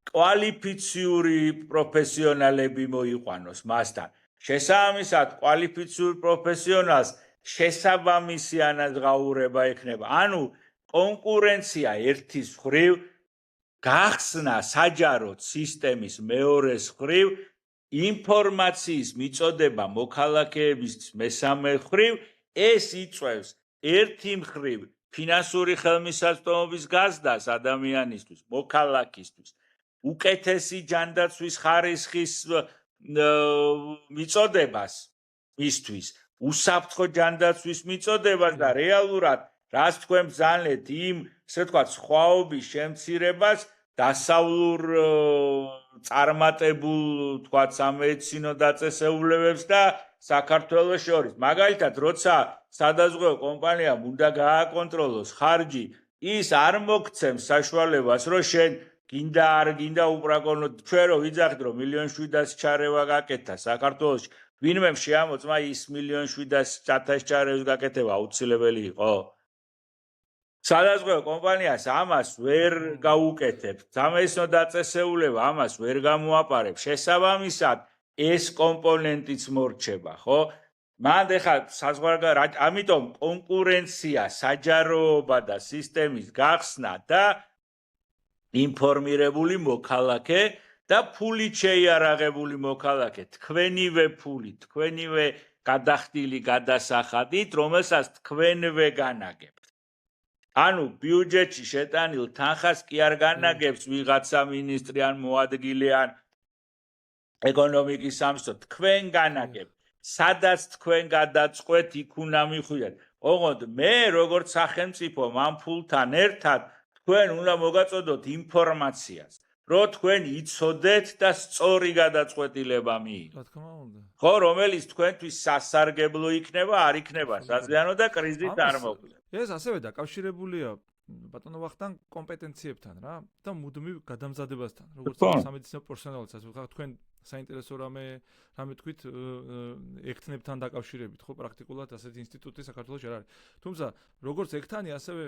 კვალიფიციური პროფესიონალები მოიყვანოს მასთან. შესაბამისად, კვალიფიციური პროფესიონალს შესაბამისი ანაზღაურება ექნება. ანუ კონკურენცია ერთის მხრივ, გახსნა საჯაროდ სისტემის მეორეს მხრივ, ინფორმაციის მიწოდება მოქალაქეებისთვის მესამე მხრივ, ეს იწვევს ერთი მხრივ ფინანსური ხელმისაწვდომობის გაზრდას ადამიანისთვის, მოქალაქისთვის, უკეთესი ჯანდაცვის ხარისხის მიწოდებას მისთვის, უსაფრთხო ჯანდაცვის მიწოდებას და რეალურად რაც თქვენ ბრძანეთ იმ, ასე ვთქვათ, სხვაობის შემცირებას დასავლურ წარმატებულ, ვთქვათ, სამედიცინო დაწესებულებებს და საქართველოს შორის. მაგალითად, როცა სადაზღვეო კომპანიამ უნდა გააკონტროლოს ხარჯი, ის არ მოგცემს საშუალებას, რომ შენ გინდა არ გინდა უპრაკონო ჩვენ რო ვიძახით რომ 1,700,000 ჩარევა გაკეთა საქართველოში, ვინმე შეამოწმა ის 1,700,000 ჩარევას გაკეთება აუცილებელი იყო? სადაზღვეო კომპანიას ამას ვერ გაუკეთებ, სამედიცინო დაწესებულება ამას ვერ გამოაპარებს, შესაბამისად ეს კომპონენტიც მორჩება, ხო? მანდ ეხლა საზღვარგარეთ, ამიტომ კონკურენცია, საჯაროობა და სისტემის გახსნა და ინფორმირებული მოქალაქე და ფულით შეიარაღებული მოქალაქე, თქვენივე ფულით, თქვენივე გადახდილი გადასახადით, რომელსაც თქვენვე განაგებთ. ანუ ბიუჯეტში შეტანილ თანხას კი არ განაგებს ვიღაცა მინისტრი ან მოადგილე ან ეკონომიკის სამინისტრო, თქვენ განაგებ. სადაც თქვენ გადაწყვეტ, იქ უნდა მიხვიდეთ. ოღონდ მე როგორც სახელმწიფო ამ ფულთან ერთად თქვენ უნდა მოგაწოდოთ ინფორმაციას, რომ თქვენ იცოდეთ და სწორი გადაწყვეტილება მიიღოთ. რა თქმა უნდა. ხო, რომელიც თქვენთვის სასარგებლო იქნება, არ იქნება საზიანო და კრიზისით არ მოგვიყვება. ეს ასევე დაკავშირებულია ბატონო ვახტანგ კომპეტენციებთან რა და მუდმივ გადამზადებასთან. როგორც სამედიცინო პერსონალიც ასე ვთქვათ, თქვენ საინტერესო რამე თქვით ექთნებთან დაკავშირებით, ხო, პრაქტიკულად ასეთი ინსტიტუტი საქართველოს არ არის. თუმცა როგორც ექთანი, ასევე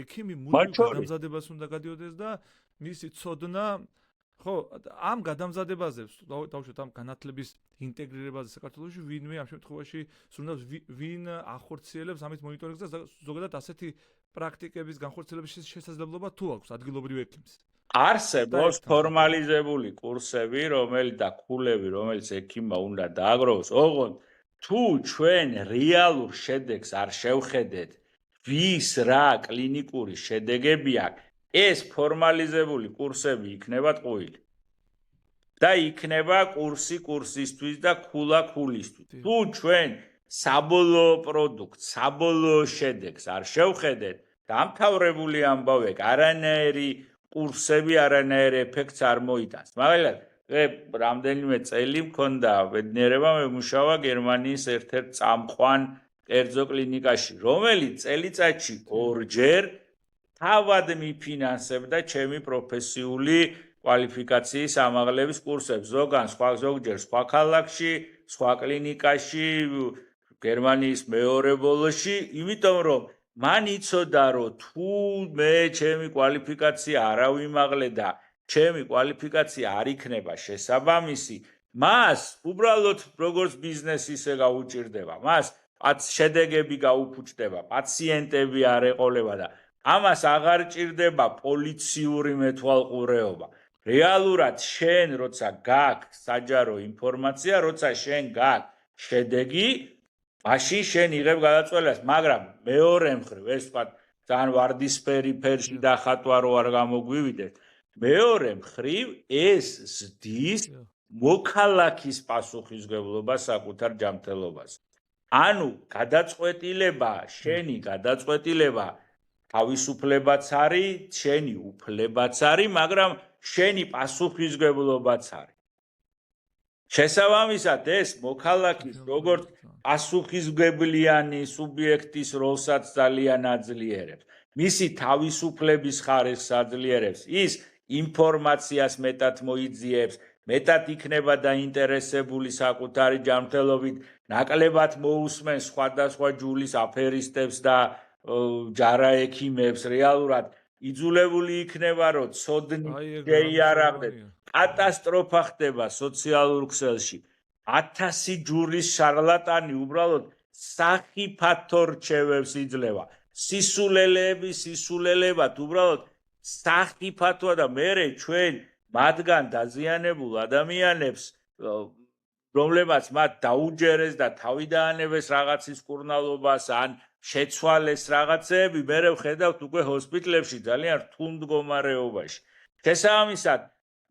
ექიმი მუდმივ გადამზადებას უნდა გადიოდეს და მისი ცოდნა ხო, ამ გადამზადებაზე, დავუშვათ ამ განათლების ინტეგრირებაზე საქართველოში ვინმე ამ შემთხვევაში სურნავს ვინ ახორციელებს ამის მონიტორინგს და ზოგადად ასეთი პრაქტიკების განხორციელების შესაძლებლობა თუ აქვს ადგილობრივ ექიმს. არსებობს ფორმალიზებული კურსები, და ქულები, რომელიც ექიმმა უნდა დააგროვოს, ოღონდ თუ ჩვენ რეალურ შედეგს არ შევხედეთ, ვის რა კლინიკური შედეგები აქვს, ეს ფორმალიზებული კურსები იქნება ტყუილი. და იქნება კურსი კურსისთვის და ქულა ქულისთვის. თუ ჩვენ საბოლოო პროდუქტს, საბოლოო შედეგს არ შევხედეთ, დამთავრებული ამბავი აქვს, არანაირი კურსები არანაირი ეფექტს არ მოიტანს. მაგალითად, რამდენიმე წელი მქონდა ბედნიერება მემუშავა გერმანიის ერთ-ერთ წამყვან კერძო კლინიკაში, რომელიც წელიწადში 2 ჯერ თავად მიფინანსებდა ჩემი პროფესიული კვალიფიკაციის ამაღლების კურსებს. ზოგჯერ სხვა ქალაქში, სხვა კლინიკაში, გერმანიის მეორე ბოლოში, იმიტომ რომ მან იცოდა, რომ თუ მე ჩემი კვალიფიკაცია არ ავიმაღლე და ჩემი კვალიფიკაცია არ იქნება შესაბამისი, მას უბრალოდ როგორც ბიზნესი ისე გაუჭირდება, მას შედეგები გაუფუჭდება, პაციენტები არ ეყოლება და ამას აღარ ჭირდება პოლიციური მეთვალყურეობა. რეალურად შენ როცა გაქვს საჯარო ინფორმაცია, როცა შენ გაქვს შედეგი, მაშინ შენ იღებ გადაწყვეტილებას, მაგრამ მეორე მხრივ, ეს ვთქვათ, ძალიან ვარდისფერი ფერში დახატვა რო არ გამოგვივიდეს. მეორე მხრივ, ეს ზრდის მოქალაქის პასუხისმგებლობას საკუთარ ჯანმრთელობას. ანუ გადაწყვეტილება, შენი გადაწყვეტილება თავისუფლებაც არის, შენი უფლებაც არის, მაგრამ შენი პასუხისმგებლობაც არის. შესაბამისად, ეს მოქალაქის როგორც პასუხისმგებლიანი სუბიექტის როლსაც ძალიან აძლიერებს. მისი თავისუფლების ხარისხს აძლიერებს. ის ინფორმაციას მეტად მოიძიებს, მეტად იქნება დაინტერესებული საკუთარი ჯანმრთელობით, ნაკლებად მოусმენს სხვადასხვა ჯულის აფერისტებს და ჯარა ექიმებს, რეალურად იძულებული იქნება, რომ ცოდნით შეიარაღდეს. კატასტროფა ხდება სოციალურ ქსელში. 1000 ჯურის შარლატანი უბრალოდ სახიფათო რჩევებს იძლევა. სისულელებად უბრალოდ სახიფათოა და მერე ჩვენ მათგან დაზიანებულ ადამიანებს, რომლებაც მათ დაუჯერეს და თავიდანებეს რაღაცის კურნალობას ან შეცვალეს რაღაცეები, მერე ვხედავთ უკვე ჰოსპიტლებში ძალიან რთულ მდგომარეობაში. შესაბამისად,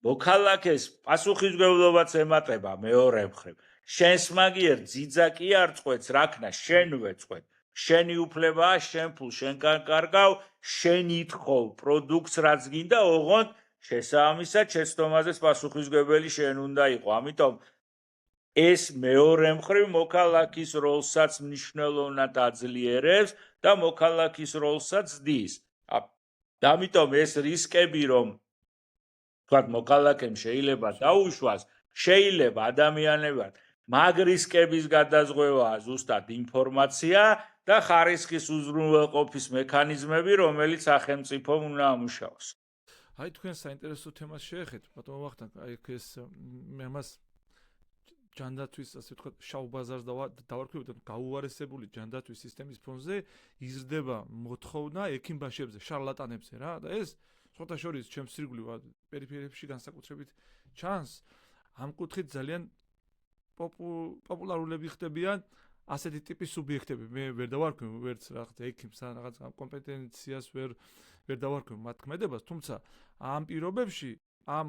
მოქალაქეს პასუხისმგებლობაც ემატება მეორე მხრივ. შენს მაგიერ ძიძა კი არ წყვეტს, რაქნა შენვე წყვეტ. შენი უფლებაა, შენ ფულ შენ კარგავ, შენ ითხოვ პროდუქტს რაც გინდა, ოღონდ შესაბამისად შეცდომაზე პასუხისმგებელი შენ უნდა იყო. ამიტომ ეს მეორე მხრივ მოქალაქის როლსაც მნიშვნელოვნად აძლიერებს და მოქალაქის როლსაც ზრდის. ამიტომ ეს რისკები, რომ თქვათ მოქალაქემ შეიძლება დაუშვას, შეიძლება ადამიანებად, მაგ რისკების გადაზღვევაა ზუსტად ინფორმაცია და ხარისხის უზრუნველყოფის მექანიზმები, რომელიც სახელმწიფომ უნდა ამუშავოს. აი თქვენ საინტერესო თემას შეეხეთ, ბატონო ვახტანგ, აი ეს მე ამას ჯანდაცვის, ასე ვთქვათ, შავ ბაზარს დავარქვევით, გაუარესებული ჯანდაცვის სისტემის ფონზე იზრდება მოთხოვნა ექიმბაშებზე, შარლატანებზე რა და ეს სხვათა შორის ჩემს ირგვლივ პერიფერიებში განსაკუთრებით ჩანს. ამ კუთხით ძალიან პოპულარულები ხდებიან ასეთი ტიპის სუბიექტები მე ვერ დავარქვი ვერც რაღაც ექიმს ან რაღაც კომპეტენციას ვერ დავარქვი მათ ქმედებას, თუმცა ამ პირობებში, ამ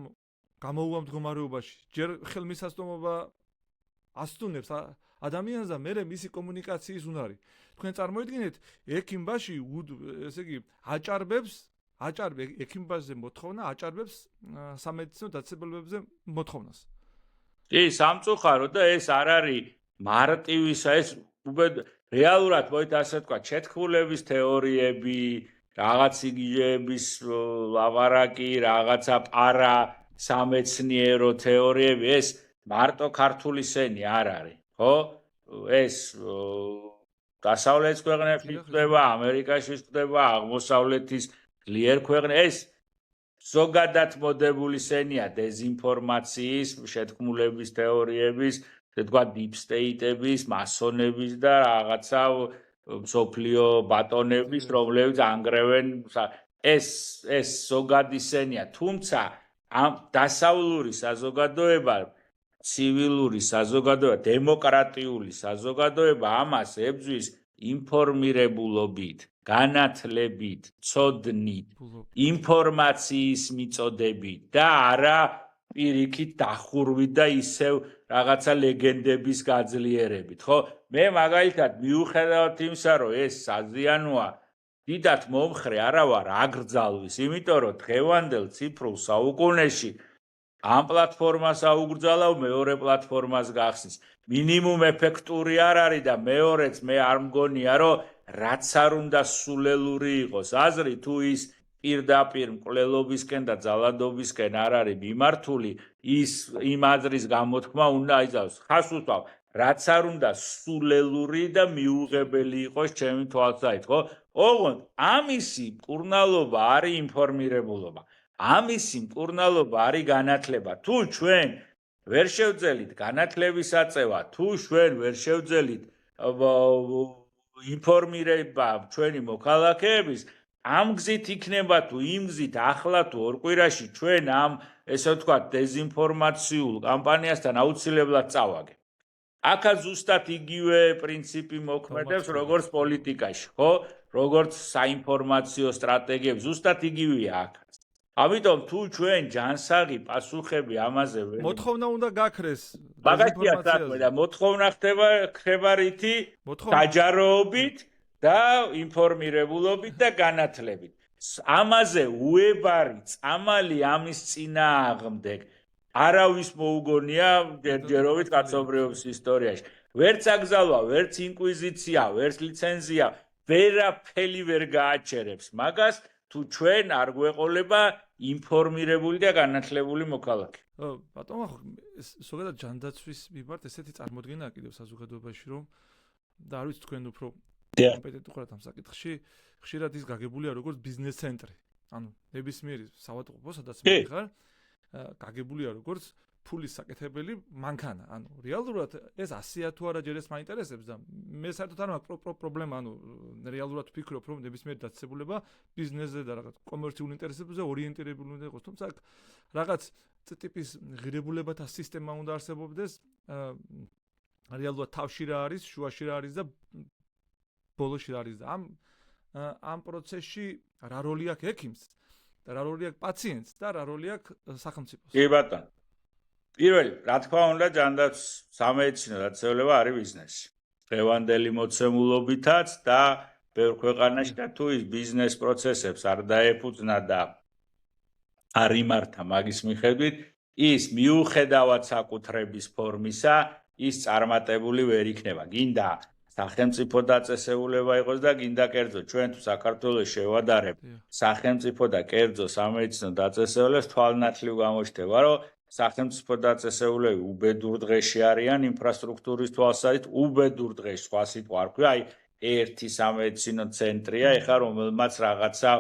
გამოუვა მდგომარეობაში ჯერ ხელმისაწვდომობა ასტუნებს ადამიანს და მერე მისი კომუნიკაციის უნარი. თქვენ წარმოიდგინეთ, ექიმბაში ესე იგი ექიმბაშზე მოთხოვნა აჭარბებს სამედიცინო დაწესებულებებზე მოთხოვნას. კი, სამწუხარო და ეს არ არის მარტივისა, ეს რეალურად მოით ასე თქვა, ჩეთქმულების თეორიები, რაღაც იგიების ლავარაკი, რაღაცა პარა სამეცნიერო თეორიები, ეს მარტო ქართული სენი არ არის, ხო? ეს დასავლეთ ქვეყნებში ხდება, ამერიკაში ხდება, აღმოსავლეთის ძლიერ ქვეყნებში, ეს ზოგადად მოდებული სენია დეზინფორმაციის, შეთქმულების თეორიების, ესე თქვა deep state-ების, მასონების და რაღაცა მსოფლიო ბატონების, რომლებიც ანგრევენ ეს ზოგადი სენია, თუმცა ამ დასავლური საზოგადოება, ცივილური საზოგადოება, დემოკრატიული საზოგადოება ამას ებრძვის ინფორმირებულობით, განათლებით, ცოდნით, ინფორმაციის მიწოდებით და არა პირიქით დახურვით და ისევ რაღაცა ლეგენდების გაძლიერებით, ხო? მე მაგალითად მიუხედავად იმისა, რომ ეს საზიანოა, დიდად მომხრე არა ვარ აგრძალვის, იმიტომ რომ დღევანდელ ციფრულ საუკუნეში ამ პლატფორმას აუგრძალავ, მეორე პლატფორმას გახსნის. მინიმუმ ეფექტური არ არის და მეორეც მე არ მგონია, რომ რაც არ უნდა სულელური იყოს აზრი, თუ ის პირდაპირ მკვლელობისკენ და ძალადობისკენ არ არის მიმართული, ის იმ აზრის გამოთქმა უნდა აიძავს. ხას უსვავ, რაც არ უნდა სულელური და მიუღებელი იყოს ჩემი თვალსაჩინო, ხო? ოღონდ ამისი მკურნალობა არის ინფორმირებულობა. ამისი მკურნალობა არის განათლება. თუ ჩვენ ვერ შევძელით განათლების აწევა, თუ ჩვენ ვერ შევძელით ინფორმირება ჩვენი მოქალაქეების, ამ გზით იქნება თუ იმ გზით ახლა თუ ორ კვირაში ჩვენ ამ ესე ვთქვათ დეზინფორმაციულ კამპანიასთან აუცილებლად წავაგებთ. აქა ზუსტად იგივე პრინციპი მოქმედებს როგორც პოლიტიკაში, ხო? როგორც საინფორმაციო სტრატეგიები, ზუსტად იგივეა აქაც. ამიტომ თუ ჩვენ ჯანსაღი პასუხები ამაზე ვერ მოთხოვნა უნდა გაქრეს მაგათია საქმე და მოთხოვნა ხდება რითი დაჯაროობით და ინფორმირებულობით და განათლებით. ამაზე უებარი წამალი ამის წინააღმდეგ არავის მოუგონია ჯერჯერობით კაცობრიობის ისტორიაში. ვერც აკრძალვა, ვერც ინკვიზიცია, ვერც ლიცენზია, ვერაფერი ვერ გააჩერებს მაგას, თუ ჩვენ არ გვეყოლება ინფორმირებული და განათლებული მოქალაქე. ბატონო, ზოგადად ჯანდაცვის მიმართ ესეთი წარმოდგენაა კიდევ საზოგადოებაში, რომ და არ ვიცი თქვენ უფრო კომპეტენტი ხართ ამ საკითხში, ხშირად ის გაგებულია როგორც ბიზნეს ცენტრი. ანუ ნებისმიერი საავადმყოფო, სადაც მე ხარ, გაგებულია როგორც ფულის საკეთებელი მანქანა. ანუ რეალურად ეს 100-ია თუ არა ჯერ ეს მაინტერესებს და მე საერთოდ არ მაქვს პრობლემა, ანუ რეალურად ვფიქრობ, რომ ნებისმიერი დაწესებულება ბიზნესზე და რაღაც კომერციულ ინტერესებზე ორიენტირებული უნდა იყოს, თუმცა რაღაც ტიპის ღირებულებათა სისტემა უნდა არსებობდეს, რეალურად თავში რა არის, შუაში რა არის და ბოლოში რა არის და ამ პროცესში რა როლი აქვს ექიმს და რა როლი აქვს პაციენტს და რა როლი აქვს სახელმწიფოს. კი ბატონო. პირველი, რა თქმა უნდა, ჯანდაცვის სამედიცინო დაწესებულება არის ბიზნესი. დღევანდელი მოცემულობითაც და ბევრ ქვეყანაში და თუ ის ბიზნეს პროცესებს არ დაეფუძნა და არ იმართა მაგის მიხედვით, ის მიუხედავად საკუთრების ფორმისა, ის წარმატებული ვერ იქნება. გინდა სახელმწიფო დაწესებულება იყოს და გინდა კერძო ჩვენ თუ საქართველოს შევადარებთ სახელმწიფო და კერძო სამედიცინო დაწესებულებას თვალნათლივ გამოჩნდება, რომ სახელმწიფო დაწესებულები უბედურ დღეში არიან ინფრასტრუქტურის თვალსაზრისით, უბედურ დღეში სხვა სიტყვა არ ქვია, აი ერთი სამედიცინო ცენტრია, ეხლა რომელმაც რაღაცა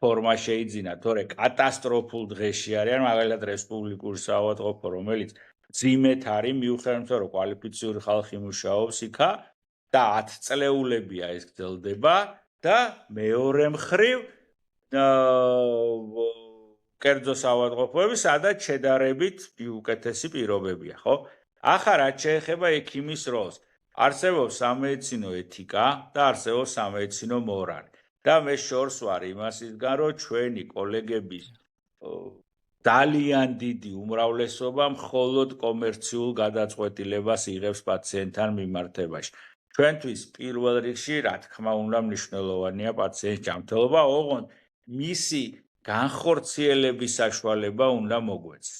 ფორმა შეიძინა, თორე კატასტროფულ დღეში არიან, მაგალითად რესპუბლიკური საავადმყოფო, რომელიც ძიმეთ არის, მიუხედავად რომ კვალიფიციური ხალხი მუშაობს იქა და 10 წლეულებია ეს გრძელდება და მეორე მხრივ კერძო საავადმყოფოები, სადაც შედარებით უკეთესი პირობებია, ხო? ახლა რაც შეეხება ექიმის როლს, არსებობს სამედიცინო ეთიკა და არსებობს სამედიცინო მორალი. და მე შორს ვარ იმასისგან, რომ ჩვენი კოლეგების ძალიან დიდი უმრავლესობა მხოლოდ კომერციულ გადაწყვეტილებას იღებს პაციენტთან მიმართებაში. ჩვენთვის პირველ რიგში, რა თქმა უნდა, მნიშვნელოვანია პაციენტის ჯანმრთელობა, ოღონდ მისი განხორციელების საშუალება უნდა მოგვეცეს.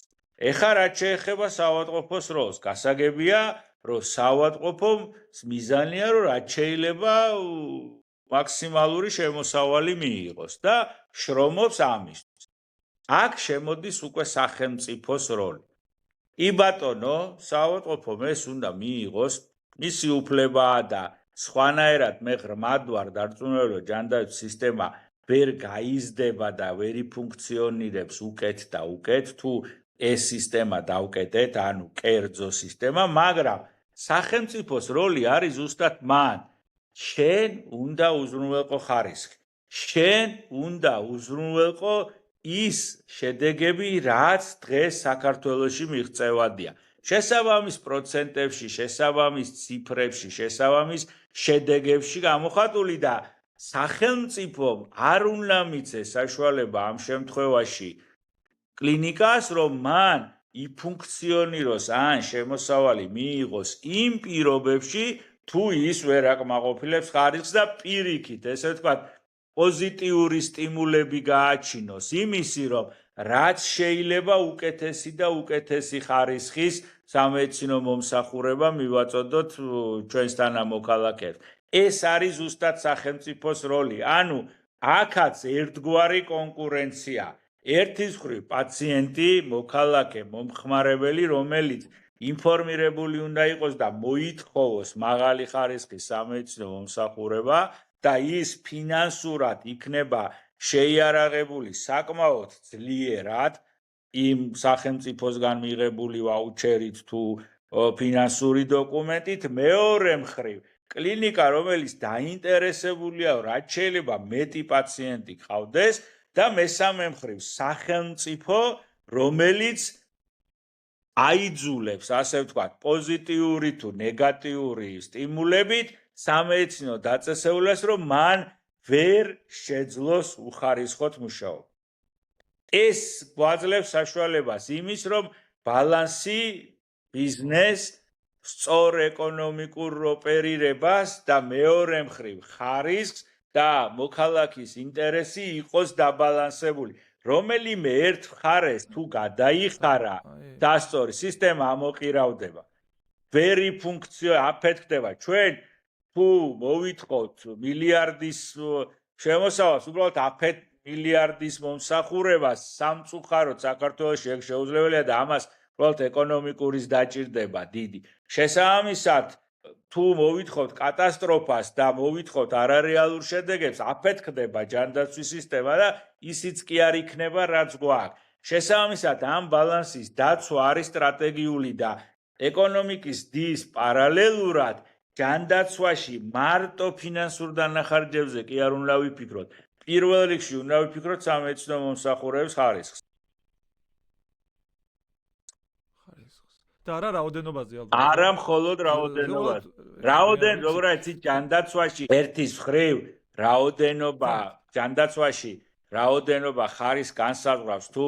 ეხლა რაც შეეხება საავადმყოფოს როლს, გასაგებია, რომ საავადმყოფოს მიზანია, რომ რაც შეიძლება მაქსიმალური შემოსავალი მიიღოს და შრომობს ამისთვის. აქ შემოდის უკვე სახელმწიფოს როლი. კი ბატონო, საავადმყოფომ ეს უნდა მიიღოს, მისი უფლებაა და სხვანაირად მე ღრმად ვარ დარწმუნებული, რომ ჯანდაცვის სისტემა ვერ გაიზრდება და ვერ იფუნქციონირებს უკეთ და უკეთ, თუ ეს სისტემა დავკეტეთ, ანუ კერძო სისტემა, მაგრამ სახელმწიფოს როლი არის ზუსტად მან. შენ უნდა უზრუნველყო ხარისხი. შენ უნდა უზრუნველყო ის შედეგები, რაც დღეს საქართველოში მიღწევადია. შესაბამის პროცენტებში, შესაბამის ციფრებში, შესაბამის შედეგებში გამოხატული და სახელმწიფომ არ უნდა მიცეს საშუალება ამ შემთხვევაში კლინიკას, რომ მან იფუნქციონიროს ან შემოსავალი მიიღოს იმ პირობებში, თუ ის ვერ აკმაყოფილებს ხარისხს და პირიქით, ესე ვთქვათ, პოზიტიური სტიმულები გააჩინოს იმისი, რომ რაც შეიძლება უკეთესი და უკეთესი ხარისხის სამედიცინო მომსახურება მივაწოდოთ ჩვენს თანამოქალაქეებს. ეს არის ზუსტად სახელმწიფოს როლი. ანუ აქაც ერთგვარი კონკურენცია. ერთის მხრივ პაციენტი, მოქალაქე, მომხმარებელი, რომელიც ინფორმირებული უნდა იყოს და მოითხოვოს მაღალი ხარისხის სამედიცინო მომსახურება და ის ფინანსურად იქნება შეიარაღებული საკმაოდ ძლიერად იმ სახელმწიფოსგან მიღებული ვაუჩერით თუ ფინანსური დოკუმენტით. მეორე მხრივ კლინიკა, რომელიც დაინტერესებულია, რაც შეიძლება მეტი პაციენტი ყავდეს და მესამე მხრივ სახელმწიფო, რომელიც აიძულებს, ასე ვთქვათ, პოზიტიური თუ ნეგატიური სტიმულებით სამედიცინო დაწესებულებას, რომ მან ვერ შეძლოს უხარისხოთ მუშაობა. ეს გვაძლევს საშუალებას იმის, რომ ბალანსი ბიზნეს სწორ ეკონომიკურ ოპერირებას და მეორე მხრივ ხარისხს და მოქალაქის ინტერესი იყოს დაბალანსებული. რომელიმე ერთ მხარეს თუ გადაიხარა დასწორი სისტემა ამოყირავდება. ვერ აფეთქდება. ჩვენ თუ მოვითხოვთ მილიარდის შემოსავალს, უბრალოდ მილიარდის მომსახურებას სამწუხაროდ საქართველოში ეგ შეუძლებელია და ამას უბრალოდ ეკონომიკურის დაჭირდება დიდი. შესაბამისად, თუ მოვითხოვთ კატასტროფას და მოვითხოვთ არარეალურ შედეგებს, აფეთქდება ჯანდაცვის სისტემა და ისიც კი არ იქნება, რაც გვაქვს. შესაბამისად, ამ ბალანსის დაცვა არის სტრატეგიული და ეკონომიკის დის პარალელურად ჯანდაცვაში მარტო ფინანსურ დანახარჯებზე კი არ უნდა ვიფიქროთ. პირველ რიგში უნდა ვიფიქროთ სამედიცინო მომსახურების ხარისხს. და არა რაოდენობაზე ალბათ. არა მხოლოდ რაოდენობაზე. როგორიც ჯანდაცვაში ერთის მხრივ რაოდენობა ჯანდაცვაში რაოდენობა ხარისხს განსაზღვრავს, თუ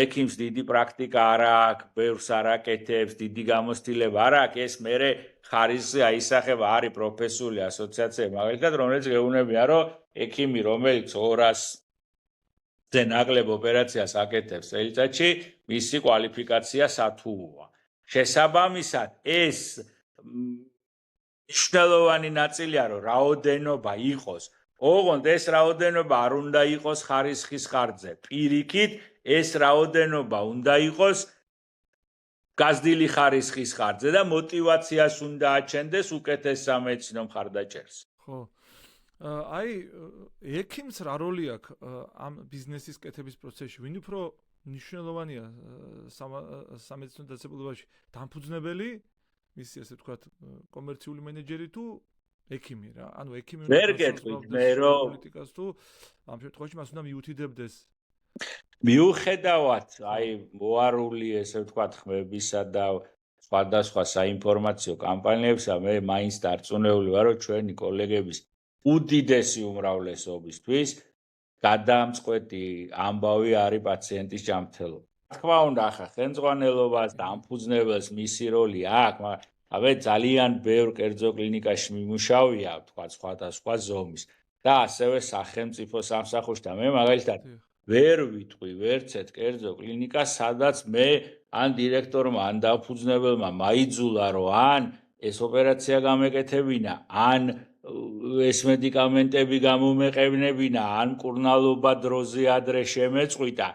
ექიმს დიდი პრაქტიკა არ აქვს, ბევრს არ აკეთებს, დიდი გამოცდილება არ აქვს, ეს მერე ხარისხზე აისახება. არის პროფესიული ასოციაციები, მაგალითად, რომელიც გეუბნებიან, რომ ექიმი, რომელიც 200-ზე ნაკლებ ოპერაციას აკეთებს წელიწადში, მისი კვალიფიკაცია სათულოა. შესაბამისად, ეს მნიშვნელოვანი ნაწილია, რომ რაოდენობა იყოს. ოღონდ ეს რაოდენობა არ უნდა იყოს ხარისხის ხარჯზე. პირიქით, ეს რაოდენობა უნდა იყოს გაზრდილი ხარისხის ხარჯზე და мотиваციას უნდა აჩენდეს უკეთეს სამედიცინო მხარდაჭერას. ხო. აი, ექიმს რა როლი აქვს ამ ბიზნესის კეთების პროცესში? ვინ უფრო მნიშვნელოვანია სამედიცინო დაწესებულებაში? დამფუძნებელი, მისი ასე ვთქვათ, კომერციული მენეჯერი თუ ექიმი რა? ანუ ექიმი ვერ გეტყვით მე, რომ პოლიტიკას თუ ამ შემთხვევაში მას უნდა მიუთიდებდეს. მიუხედავად, მოარული, ესე ვთქვათ, ხმებისა და სხვადასხვა საინფორმაციო კამპანიებსა მე მაინც დარწმუნებული ვარ, რომ ჩვენი კოლეგების უდიდესი უმრავლესობისთვის გადამწყვეტი ამბავი არის პაციენტის ჯანმრთელობა. თქმა უნდა, ახლა ხელმძღვანელობას და ამფუძნებელს მისი როლი აქვს, მაგრამ ძალიან ბევრ კერძო კლინიკაში მიმუშავია, თქვა სხვადასხვა ზომის და ასევე სახელმწიფო სამსახურში და მე მაგალითად ვერ ვიტყვი ვერცეთ კერძო კლინიკას, სადაც მე ან დირექტორმა, ან დამფუძნებელმა მაიძულა, რომ ან ეს ოპერაცია გამეკეთებინა, ან ეს მედიკამენტები გამომეყენებინა, ან მკურნალობა დროზე ადრე შემეწყვიტა.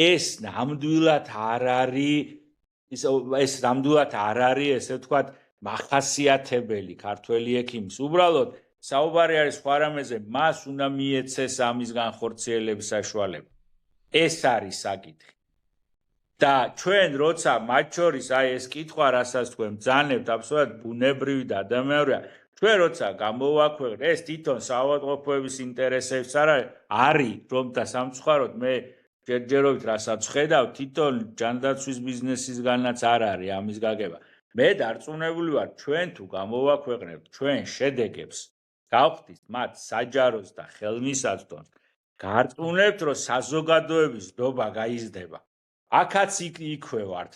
ეს ნამდვილად არ არის, ესე ვთქვათ, მახასიათებელი ქართველი ექიმის. უბრალოდ საუბარი არის სხვა რამეზე, მას უნდა მიეცეს ამის განხორციელების საშუალება. ეს არის საკითხი. და ჩვენ როცა მათ შორის ეს კითხვა, რასაც თქვენ ბრძანებთ, აბსოლუტურად ბუნებრივი და ადამიანურია. ჩვენ როცა გამოვაქვეყნეთ, ეს თვითონ საავადმყოფოების ინტერესებს არის, რომ და სამწუხაროდ მე ჯერჯერობით რასაც ხედავ, თვითონ ჯანდაცვის ბიზნესისგანაც არ არის ამის გაგება. მე დარწმუნებული ვარ, ჩვენ თუ გამოვაქვეყნებთ ჩვენ შედეგებს, გავხდით მათ საჯაროს და ხელმისაწვდომს, გარწმუნებთ, რომ საზოგადოების ნდობა გაიზრდება. აქაც იქვე ვართ.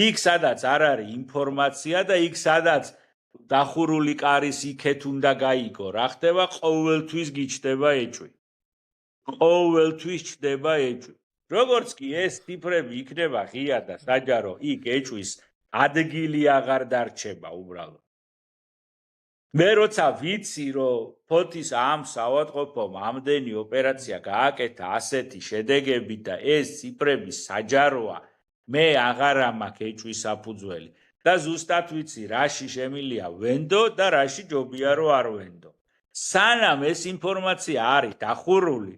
იქ სადაც არ არის ინფორმაცია და იქ სადაც დახურული კარის იქეთ უნდა გაიგო, რა ხდება, ყოველთვის გიჩნდება ეჭვი. ყოველთვის ჩნდება ეჭვი. როგორც კი ეს ციფრები იქნება ღია და საჯარო, იქ ეჭვის ადგილი აღარ დარჩება უბრალოდ. მე როცა ვიცი, რომ ფოთის ამ საავადმყოფომ ამდენი ოპერაცია გააკეთა ასეთი შედეგებით და ეს ციფრები საჯაროა, მე აღარ მაქვს ეჭვის საფუძველი და ზუსტად ვიცი, რაში შემილია ვენდო და რაში ჯობია რომ არ ვენდო. სანამ ეს ინფორმაცია არის დახურული,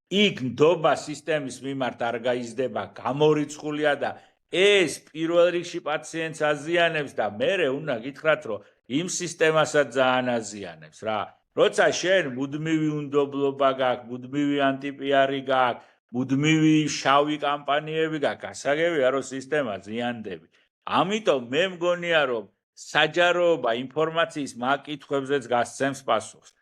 იქ ნდობა სისტემის მიმართ არ გაიზრდება, გამორიცხულია და ეს პირველ რიგში პაციენტს აზიანებს და მერე უნდა გითხრათ, რომ იმ სისტემასაც ძალიან აზიანებს რა. როცა შენ მუდმივი უნდობლობა გაქვს, მუდმივი ანტიპიარი გაქვს, მუდმივი შავი კამპანიები გაქვს, გასაგებია რომ სისტემა ზიანდები. ამიტომ მე მგონია რომ საჯაროობა ინფორმაციის მაკითხვებზეც გასცემს პასუხს.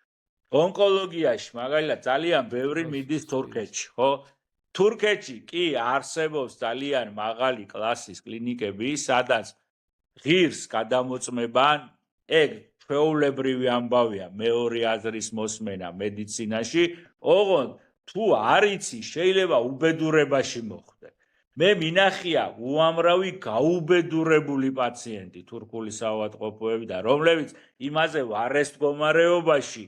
ონკოლოგიაში მაგალითად ძალიან ბევრი მიდის თურქეთში, ხო? თურქეთში კი არსებობს ძალიან მაღალი კლასის კლინიკები, სადაც ღირს გადამოწმება, ეგ ჩვეულებრივი ამბავია, მეორე აზრის მოსმენა მედიცინაში, ოღონდ თუ არ იცი, შეიძლება უბედურებაში მოხვდე. მე მინახია უამრავი გაუბედურებული პაციენტი თურქული საავადმყოფოებიდან, რომლებიც იმაზე ვარეს მდგომარეობაში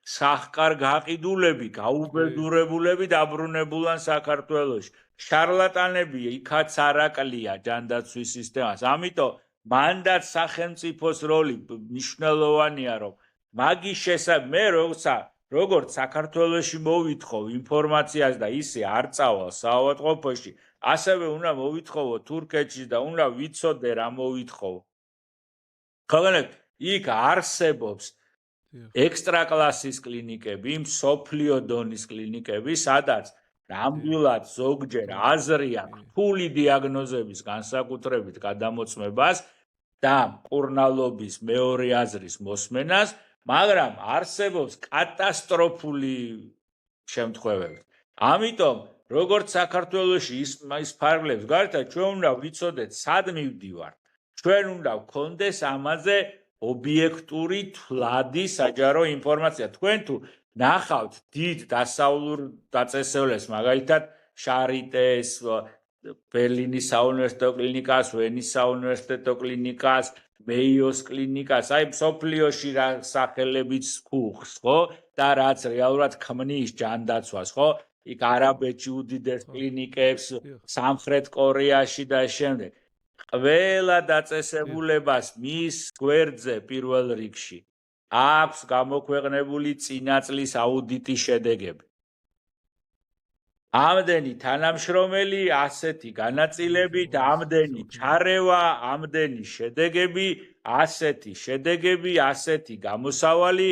სახკარ გაყიდულები, გაუბედურებულები დაბრუნებულან საქართველოში. შარლატანები იქაც არაკლია ჯანდაცვის სისტემას. ამიტომ მანდაც სახელმწიფოს როლი მნიშვნელოვანია, რომ მაგის შესაძლებლად მე როგორც საქართველოში მოვითხოვ ინფორმაციას და ისე არ წავალ საავადმყოფოში, ასევე უნდა მოვითხოვო თურქეთში და უნდა ვიცოდე რა მოვითხოვო. ხოლმე იქ არსებობს ექსტრა კლასის კლინიკები, მსოფლიო დონის კლინიკები, სადაც ნამდვილად ზოგჯერ აზრი აქვს რთული დიაგნოზების განსაკუთრებით გადამოწმებას და მკურნალობის მეორე აზრის მოსმენას, მაგრამ არსებობს კატასტროფული შემთხვევები. ამიტომ როგორც საქართველოში ის ფარგლებს გარდა, ჩვენ უნდა ვიცოდეთ, სად მივდივართ. ჩვენ უნდა გვქონდეს ამაზე ობიექტური თვლადი საჯარო ინფორმაცია. თქვენ თუ ნახავთ დიდ დასავლურ დაწესებულებას, მაგალითად შარიტეს, ბერლინის საუნივერსიტეტო კლინიკას, ვენის საუნივერსიტეტო კლინიკას, მეიოს კლინიკას, აი მსოფლიოში რა სახელებიც გუხს, ხო? და რაც რეალურად ქმნის ჯანდაცვას, ხო? იქ არაბეთში უდიდეს კლინიკებს, სამხრეთ კორეაში და შემდეგ. ყველა დაწესებულებას მის გვერდზე პირველ რიგში აქვს გამოქვეყნებული წინა წლის აუდიტის შედეგები. ამდენი თანამშრომელი, ასეთი განაწილებით, ამდენი ჩარევა, ამდენი შედეგები, ასეთი შედეგები, ასეთი გამოსავალი,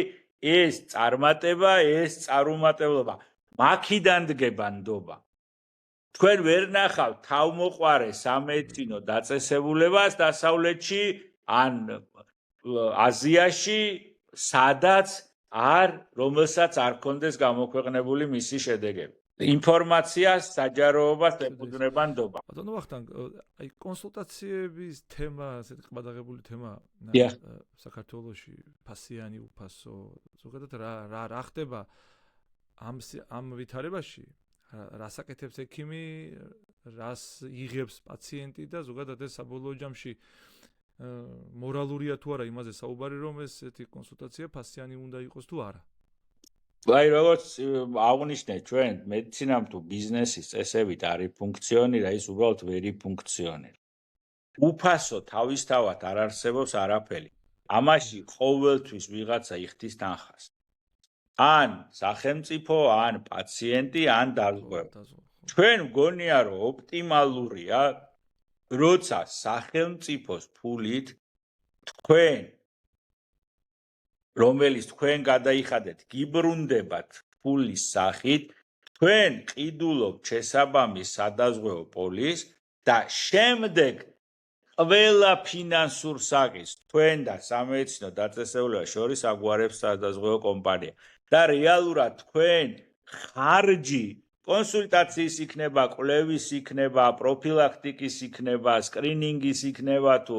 ეს წარმატება, ეს წარუმატებლობა. მაქიდან დგება ნდობა. თქვენ ვერ ნახავთ თავმოყარე სამედიცინო დაწესებულებას დასავლეთში ან აზიაში, სადაც რომელსაც არ კონდეს გამოქვეყნებული მისი შედეგები. ინფორმაციას საჯაროობას ეფუძნება ნდობა. ბატონო ვახტანგ, აი კონსულტაციების თემა, ასეთი ყბადაღებული თემა საქართველოში ფასიანი უფასო, ზოგადად რა ხდება ამ ვითარებაში? რას აკეთებს ექიმი, რას იღებს პაციენტი და ზოგადად ეს საბოლოო ჯამში მორალურია თუ არა იმაზე საუბარი, რომ ესეთი კონსულტაცია ფასიანი უნდა იყოს თუ არა? აი როგორც აღნიშნეთ ჩვენ მედიცინამ თუ ბიზნესის წესებით არის ფუნქციონირა, ის უბრალოდ ვერ იფუნქციონირებს. უფასო თავისთავად არ არსებობს არაფერი. ამაში ყოველთვის ვიღაცა იხდის თანხას. ან სახელმწიფო, ან პაციენტი, ან დაზღვევი. ჩვენ მგონია რომ ოპტიმალურია, როცა სახელმწიფოს ფულით თქვენ რომელიც თქვენ გადაიხადეთ, გიბრუნდებათ ფულის სახით, თქვენ ყიდულობთ შესაბამის სადაზღვევო პოლისს და შემდეგ ყველა ფინანსურ საკითხს თქვენ და სამედიცინო დაწესებულებას შორის აგვარებს სადაზღვევო კომპანია და რეალურად თქვენ ხარჯი კონსულტაციის იქნება, კვლევის იქნება, პროფილაქტიკის იქნება, სკრინინგის იქნება თუ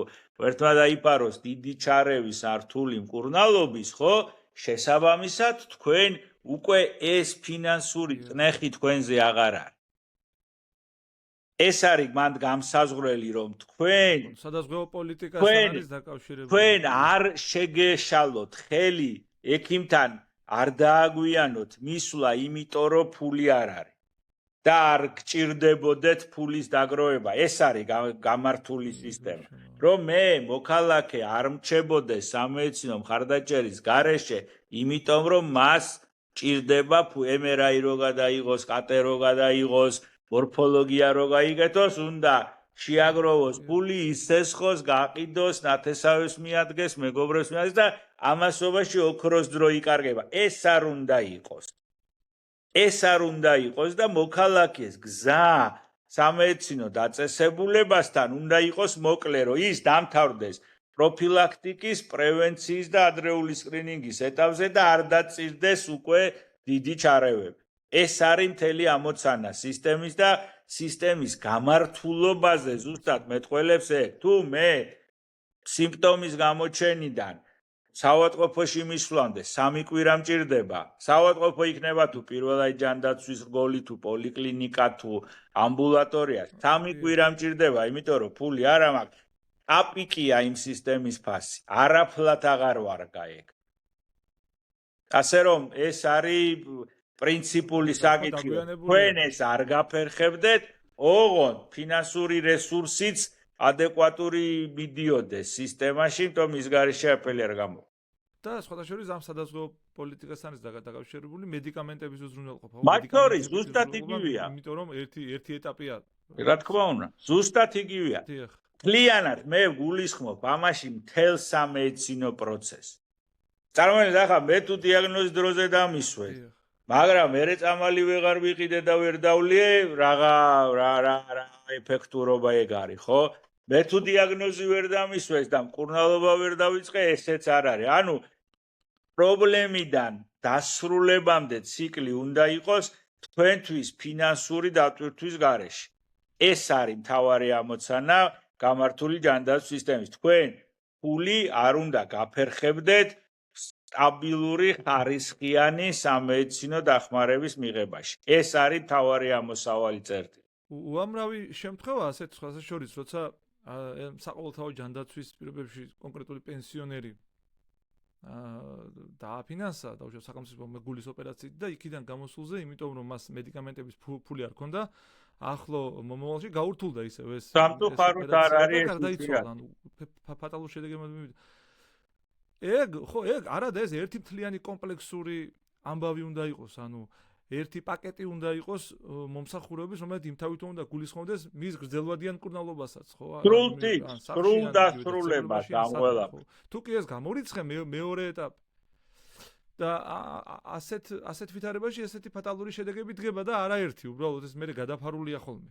ერთმა დაიპაროს დიდი ჩარევის არ რთული მკურნალობის, ხო? შესაბამისად თქვენ უკვე ეს ფინანსური წნეხი თქვენზე აღარ არის. ეს არის მანდ გამსაზღვრელი, რომ თქვენ სადაზღვევო პოლიტიკასთან არის დაკავშირებული. თქვენ არ შეგეშალოთ ხელი ექიმთან, არ დააგვიანოთ მისვლა, იმიტომ რომ ფული არ არის. და არ გჭირდებოდეთ ფულის დაგროვება. ეს არის გამართული სისტემა. რომ მე მოქალაქე არ მრჩებოდეს სამედიცინო მხარდაჭერის გარეშე, იმიტომ რომ მას ჭირდება MRI რო გადაიღოს, კატე რო გადაიღოს, მორფოლოგია რო გაიგეთოს, უნდა შეაგროვოს ფული, ისესხოს, გაყიდოს, ნათესავებს მიადგეს, მეგობრებს მიადგეს და ამასობაში ოქროს დრო იკარგება. ეს არ უნდა იყოს. ეს არ უნდა იყოს და მოქალაქეს გზა სამედიცინო დაწესებულებასთან უნდა იყოს მოკლე, რომ ის დამთავრდეს პროფილაქტიკის, პრევენციის და ადრეული სკრინინგის ეტაპზე და არ დაწირდეს უკვე დიდი ჩარევები. ეს არის მთელი ამოცანა სისტემის და სისტემის გამართულობაზე ზუსტად მეტყველებს ეგ. თუ მე სიმპტომის გამოჩენიდან საავადმყოფოში მისვლამდე 3 კვირა მჭირდება. საავადმყოფო იქნება თუ პირველადი ჯანდაცვის რგოლი, თუ პოლიკლინიკა, თუ ამბულატორია. 3 კვირა მჭირდება, იმიტომ რომ ფული არ მაქვს. აპიკია იმ სისტემის ფასი. არაფლად აღარ ვარგა ეგ. ასე რომ ეს არის პრინციპული საკითხი. თქვენ ეს არ გაფერხებდეთ, ოღონდ ფინანსური რესურსიც ადეკვატური მიდიოდეს სისტემაში, რომ ის გარეშე აფელი არ გამოვა. და სხვათა შორის ამ სადაზღვევო პოლიტიკასთან ის დაკავშირებული მედიკამენტების უზრუნველყოფა. მათ შორის ზუსტად იგივეა. იმიტომ რომ ერთი ეტაპია. რა თქმა უნდა, ზუსტად იგივეა. მთლიანად მე გულისხმობ ამაში მთელ სამედიცინო პროცესს. წარმოიდგინეთ, ახლა მე თუ დიაგნოზის დროზე დამისვე, მაგრამ მერე წამალი ვეღარ ვიყიდე და ვერ დავლიე, რა ეფექტურობა ეგ არის, ხო? მე თუ დიაგნოზი ვერ დამისვეს და მკურნალობა ვერ დავიწყე, ესეც არ არის. ანუ პრობლემიდან დასრულებამდე ციკლი უნდა იყოს თქვენთვის ფინანსური დატვირთვის გარეშე. ეს არის მთავარი ამოცანა გამართული ჯანდაცვის სისტემის. თქვენ ფული არ უნდა გაფერხებდეთ სტაბილური ხარისხიანი სამედიცინო დახმარების მიღებაში. ეს არის მთავარი ამოსავალი წერტილი. უამრავი შემთხვევაა ასეთ სხვათა შორის, როცა საყოველთაო ჯანდაცვის პირობებში კონკრეტული პენსიონერი დააფინანსა დაუშვათ სახელმწიფო გულის ოპერაციით და იქიდან გამოსულზე, იმიტომ რომ მას მედიკამენტების ფული არ ჰქონდა, ახლო მომავალში გაურთულდა ისევ ეს. სამწუხაროდ არ არის ეს. ფატალურ შედეგებად მივიდა. ეგ არადა ეს ერთი მთლიანი კომპლექსური ამბავი უნდა იყოს, ანუ ერთი პაკეტი უნდა იყოს მომსახურების, რომელიც იმთავით უნდა გულისხმობდეს მის გრძელვადიან მკურნალობასაც, ხო? სრულ დასრულებას ამ ყველაფერს. თუ კი ეს გამორიცხე მეორე ეტაპი. და ასეთ ვითარებაში ესეთი ფატალური შედეგები დგება და არაერთი, უბრალოდ ეს მე გადაფარულია ხოლმე.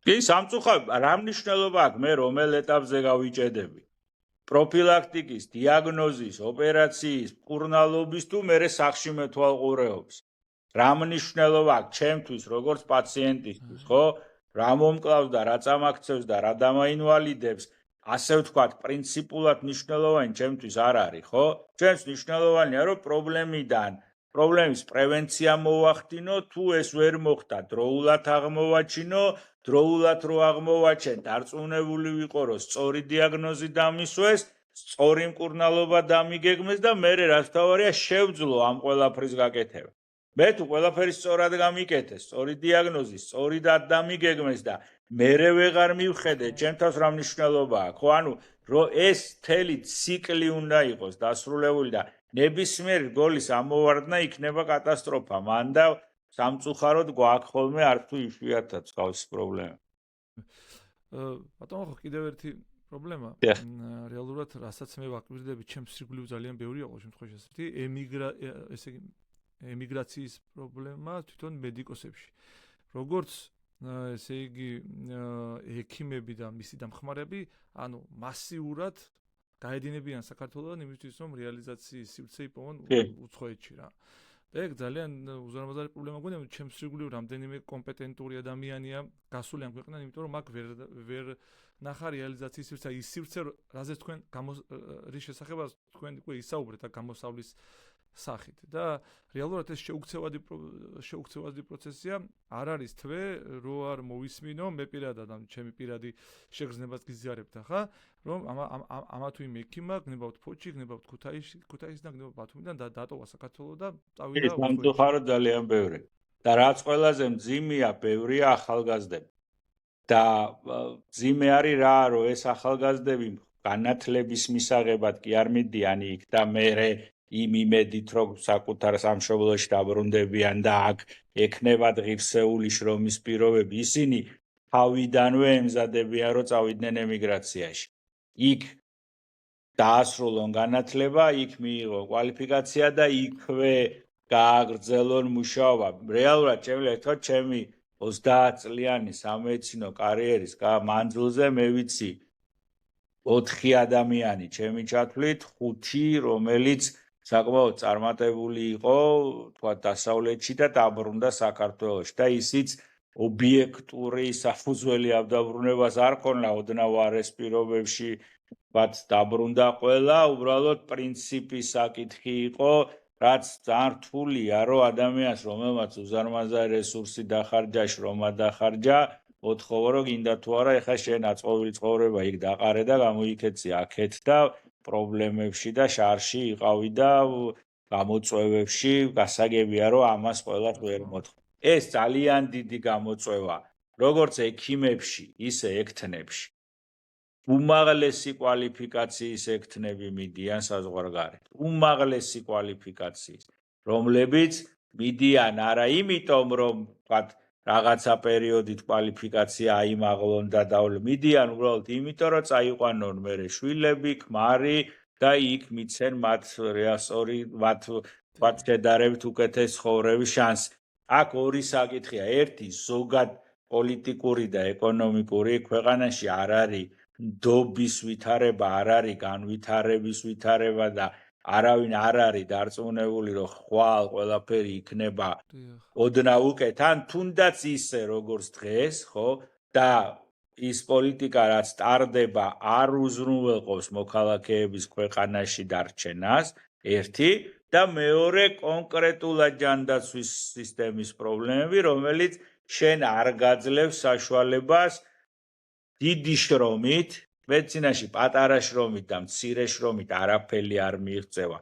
კი, სამწუხაროდ, რა მნიშვნელობა აქვს მე რომელ ეტაპზე გავიჭედები? პროფილაქტიკის, დიაგნოზის, ოპერაციის, მკურნალობის თუ მე სახში მეთვალყურეობის. რა მნიშვნელობა აქვს ჩემთვის, როგორც პაციენტისთვის, ხო? რა მომკლავს და რა წამაქცევს და რა დამაინვალიდებს, ასე ვთქვათ, პრინციპულად მნიშვნელოვანი ჩემთვის არ არის, ხო? ჩემს მნიშვნელოვანია, რომ პრობლემის პრევენცია მოვახდინო, თუ ეს ვერ მოხდა, დროულად აღმოვაჩინო, დროულად რო აღმოვაჩენ, დარწმუნებული ვიყო, რომ სწორი დიაგნოზი დამისვეს, სწორი მკურნალობა დამიგეგმეს და მე რაც თავარია შევძლო ამ ყველაფრის გაკეთება. მე თუ ყველაფერი სწორად გამიკეთეს, სწორი დიაგნოზი, სწორი დამიგეგმეს და მერე ვეღარ მივხედე, ჩემ თავს რა მნიშვნელობა აქვს, ხო? ანუ რომ ეს მთელი ციკლი უნდა იყოს დასრულებული და ნებისმიერ გოლის ამოვარდნა იქნება კატასტროფა. მან და სამწუხაროდ გვაქვს ხოლმე არ თუ იშვიათად თავისი პრობლემა. ბატონო, ხო კიდევ ერთი პრობლემა. რეალურად რასაც მე ვაკვირდები, ჩემს სიკვდილივ ძალიან ბევრია ყოველ შემთხვევაში ასეთი ემიგრაციის პრობლემა თვითონ მედიკოსებში. როგორც ესე იგი ექიმები და მისი დამხმარები, ანუ მასიურად გაედინებიან საქართველოს იმისთვის, რომ რეალიზაციის სივრცე იპოვონ უცხოეთში რა. ეგ ძალიან უზარმაზარი პრობლემა გვინდა, ჩემს სიკვდილივ რამდენიმე კომპეტენტური ადამიანია გასული ამ ქვეყნიდან, იმიტომ რომ აქ ვერ ნახა რეალიზაციის სივრცე, ის სივრცე, რაზეც თქვენ რის შესახებაც თქვენ უკვე ისაუბრეთ აქ გამოსავლის სახით და რეალურად ეს შეუქცევადი პროცესია არ არის თვე რო არ მოვისმინო მე პირადად ან ჩემი პირადი შეგრძნებას გიზიარებთ ახლა რომ ამა თუ იმ ექიმმა გნებავთ ფოჩი, გნებავთ ქუთაისიდან, გნებავთ ბათუმიდან და დატოვა საქართველო და წავიდა უცხოეთში. სამწუხაროდ ძალიან ბევრი. და რაც ყველაზე მძიმეა, ბევრია ახალგაზრდები. და მძიმე არის რა, რომ ეს ახალგაზრდები განათლების მისაღებად კი არ მიდიან იქ და მერე იმ იმედით, რომ საკუთარ სამშობლოში დაბრუნდებიან და აქ ექნებათ ღირსეული შრომის პირობები, ისინი თავიდანვე ემზადებიან, რომ წავიდნენ ემიგრაციაში. იქ დაასრულონ განათლება, იქ მიიღო კვალიფიკაცია და იქვე გააგრძელონ მუშაობა. რეალურად შემიძლია ითქვათ, ჩემი 30 წლიანი სამედიცინო კარიერის მანძილზე მე ვიცი 4 ადამიანი ჩემი ჩათვლით, 5 რომელიც საკმაოდ წარმატებული იყო, თქვა დასავლეთში და დაბრუნდა საქართველოში და ისიც ობიექტური საფუძველი ამ დაბრუნებას არ ქონდა ოდნავ არეს პირობებში, բայց დაბრუნდა ყველა, უბრალოდ პრინციპის საკითხი იყო, რაც ძალიან რთულია, რომ ადამიანს, რომელმაც უზარმაზარი რესურსი დახარჯა, შრომა დახარჯა, მოთხოვო, რომ გინდა თუ არა, ეხლა შენ აწყობილი ცხოვრება იქ დაყარე და გამოიქეცი აქეთ და პრობლემებში და შარში იყავი და გამოწვევებში გასაგებია, რომ ამას ყველას ვერ მოთხოვ. ეს ძალიან დიდი გამოწვევა, როგორც ექიმებში, ისე ექთნებში. უმაღლესი კვალიფიკაციის ექთნები მიდიან საზღვარგარეთ. უმაღლესი კვალიფიკაციის, რომლებიც მიდიან არა იმიტომ, რომ ვთქვათ, რაღაცა პერიოდით კვალიფიკაცია აიმაღლონ და მიდიან უბრალოდ იმიტომ, რომ წაიყვანონ მერე შვილები, ქმარი და იქ მიცენ მათ ვთქვათ, შედარებით უკეთეს ცხოვრების შანსი. აქ ორი საკითხია, ერთი ზოგად პოლიტიკური და ეკონომიკური ქვეყანაში არ არის დობის ვითარება, არ არის განვითარების ვითარება და არავინ არ არის დარწმუნებული, რომ ხვალ ყველაფერი იქნება ოდნავ უკეთ, ან თუნდაც ისე როგორც დღეს, ხო? და ის პოლიტიკა რაც ტარდება, არ უზრუნველყოფს მოქალაქეების ქვეყანაში დარჩენას, ერთი და მეორე კონკრეტულად ჯანდაცვის სისტემის პრობლემები, რომელიც შენ არ გაძლევს საშუალებას დიდი შრომით, მედიცინაში პატარა შრომით და მცირე შრომით არაფერი არ მიიღწევა.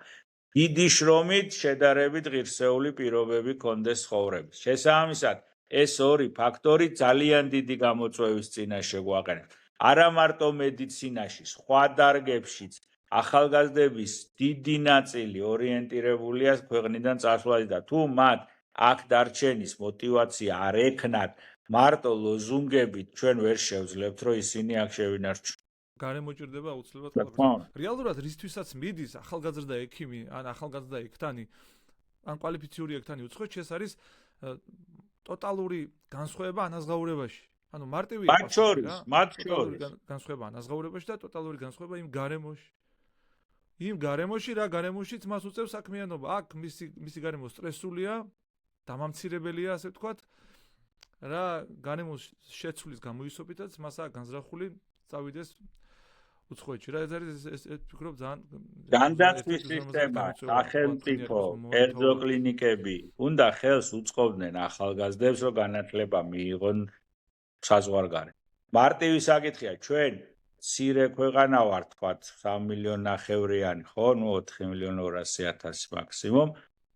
დიდი შრომით შედარებით ღირსეული პირობები კონდეს ცხოვრების. შესაბამისად, ეს ორი ფაქტორი ძალიან დიდი გამოწვევის წინაშე გვაყენებს. არა მარტო მედიცინაში, სხვა დარგებშიც ახალგაზრდების დიდი ნაწილი ორიენტირებულია ქვეყნიდან წასვლაზე და თუ მათ აქ დარჩენის мотиваცია არ ექნათ, მარტო ლოზუნგებით ჩვენ ვერ შევძლებთ, რომ ისინი აქ შევინარჩუნოთ. გარემო ჭირდება აუცილებლად რა თქმა უნდა. რეალურად რისთვისაც მიდის ახალგაზრდა ექიმი ან ახალგაზრდა ექთანი ან კვალიფიციური ექთანი უცხოეთში ეს არის ტოტალური განსხვავება ანაზღაურებაში. ანუ მარტივი მათ შორის განსხვავება ანაზღაურებაში და ტოტალური განსხვავება იმ გარემოში. იმ გარემოში რა გარემოშიც მას უწევს საქმიანობა. აქ მისი გარემო სტრესულია, დამამცირებელია, ასე ვთქვათ. რა გარემოს შეცვლის გამოისოფითაც მას აქ განზრახული წავიდეს უცხოეთში. რა ეს არის ეს ვფიქრობ ძალიან განდაცვის სისტემა, სახელმწიფო, კერძო კლინიკები უნდა ხელს უწყობდნენ ახალგაზრდებს, რომ განათლება მიიღონ საზღვარგარეთ. მარტივი საკითხია, ჩვენ მცირე ქვეყანა ვართ, თქვათ 3 მილიონი ნახევრიანი, ხო, ნუ 4.200.000 მაქსიმუმ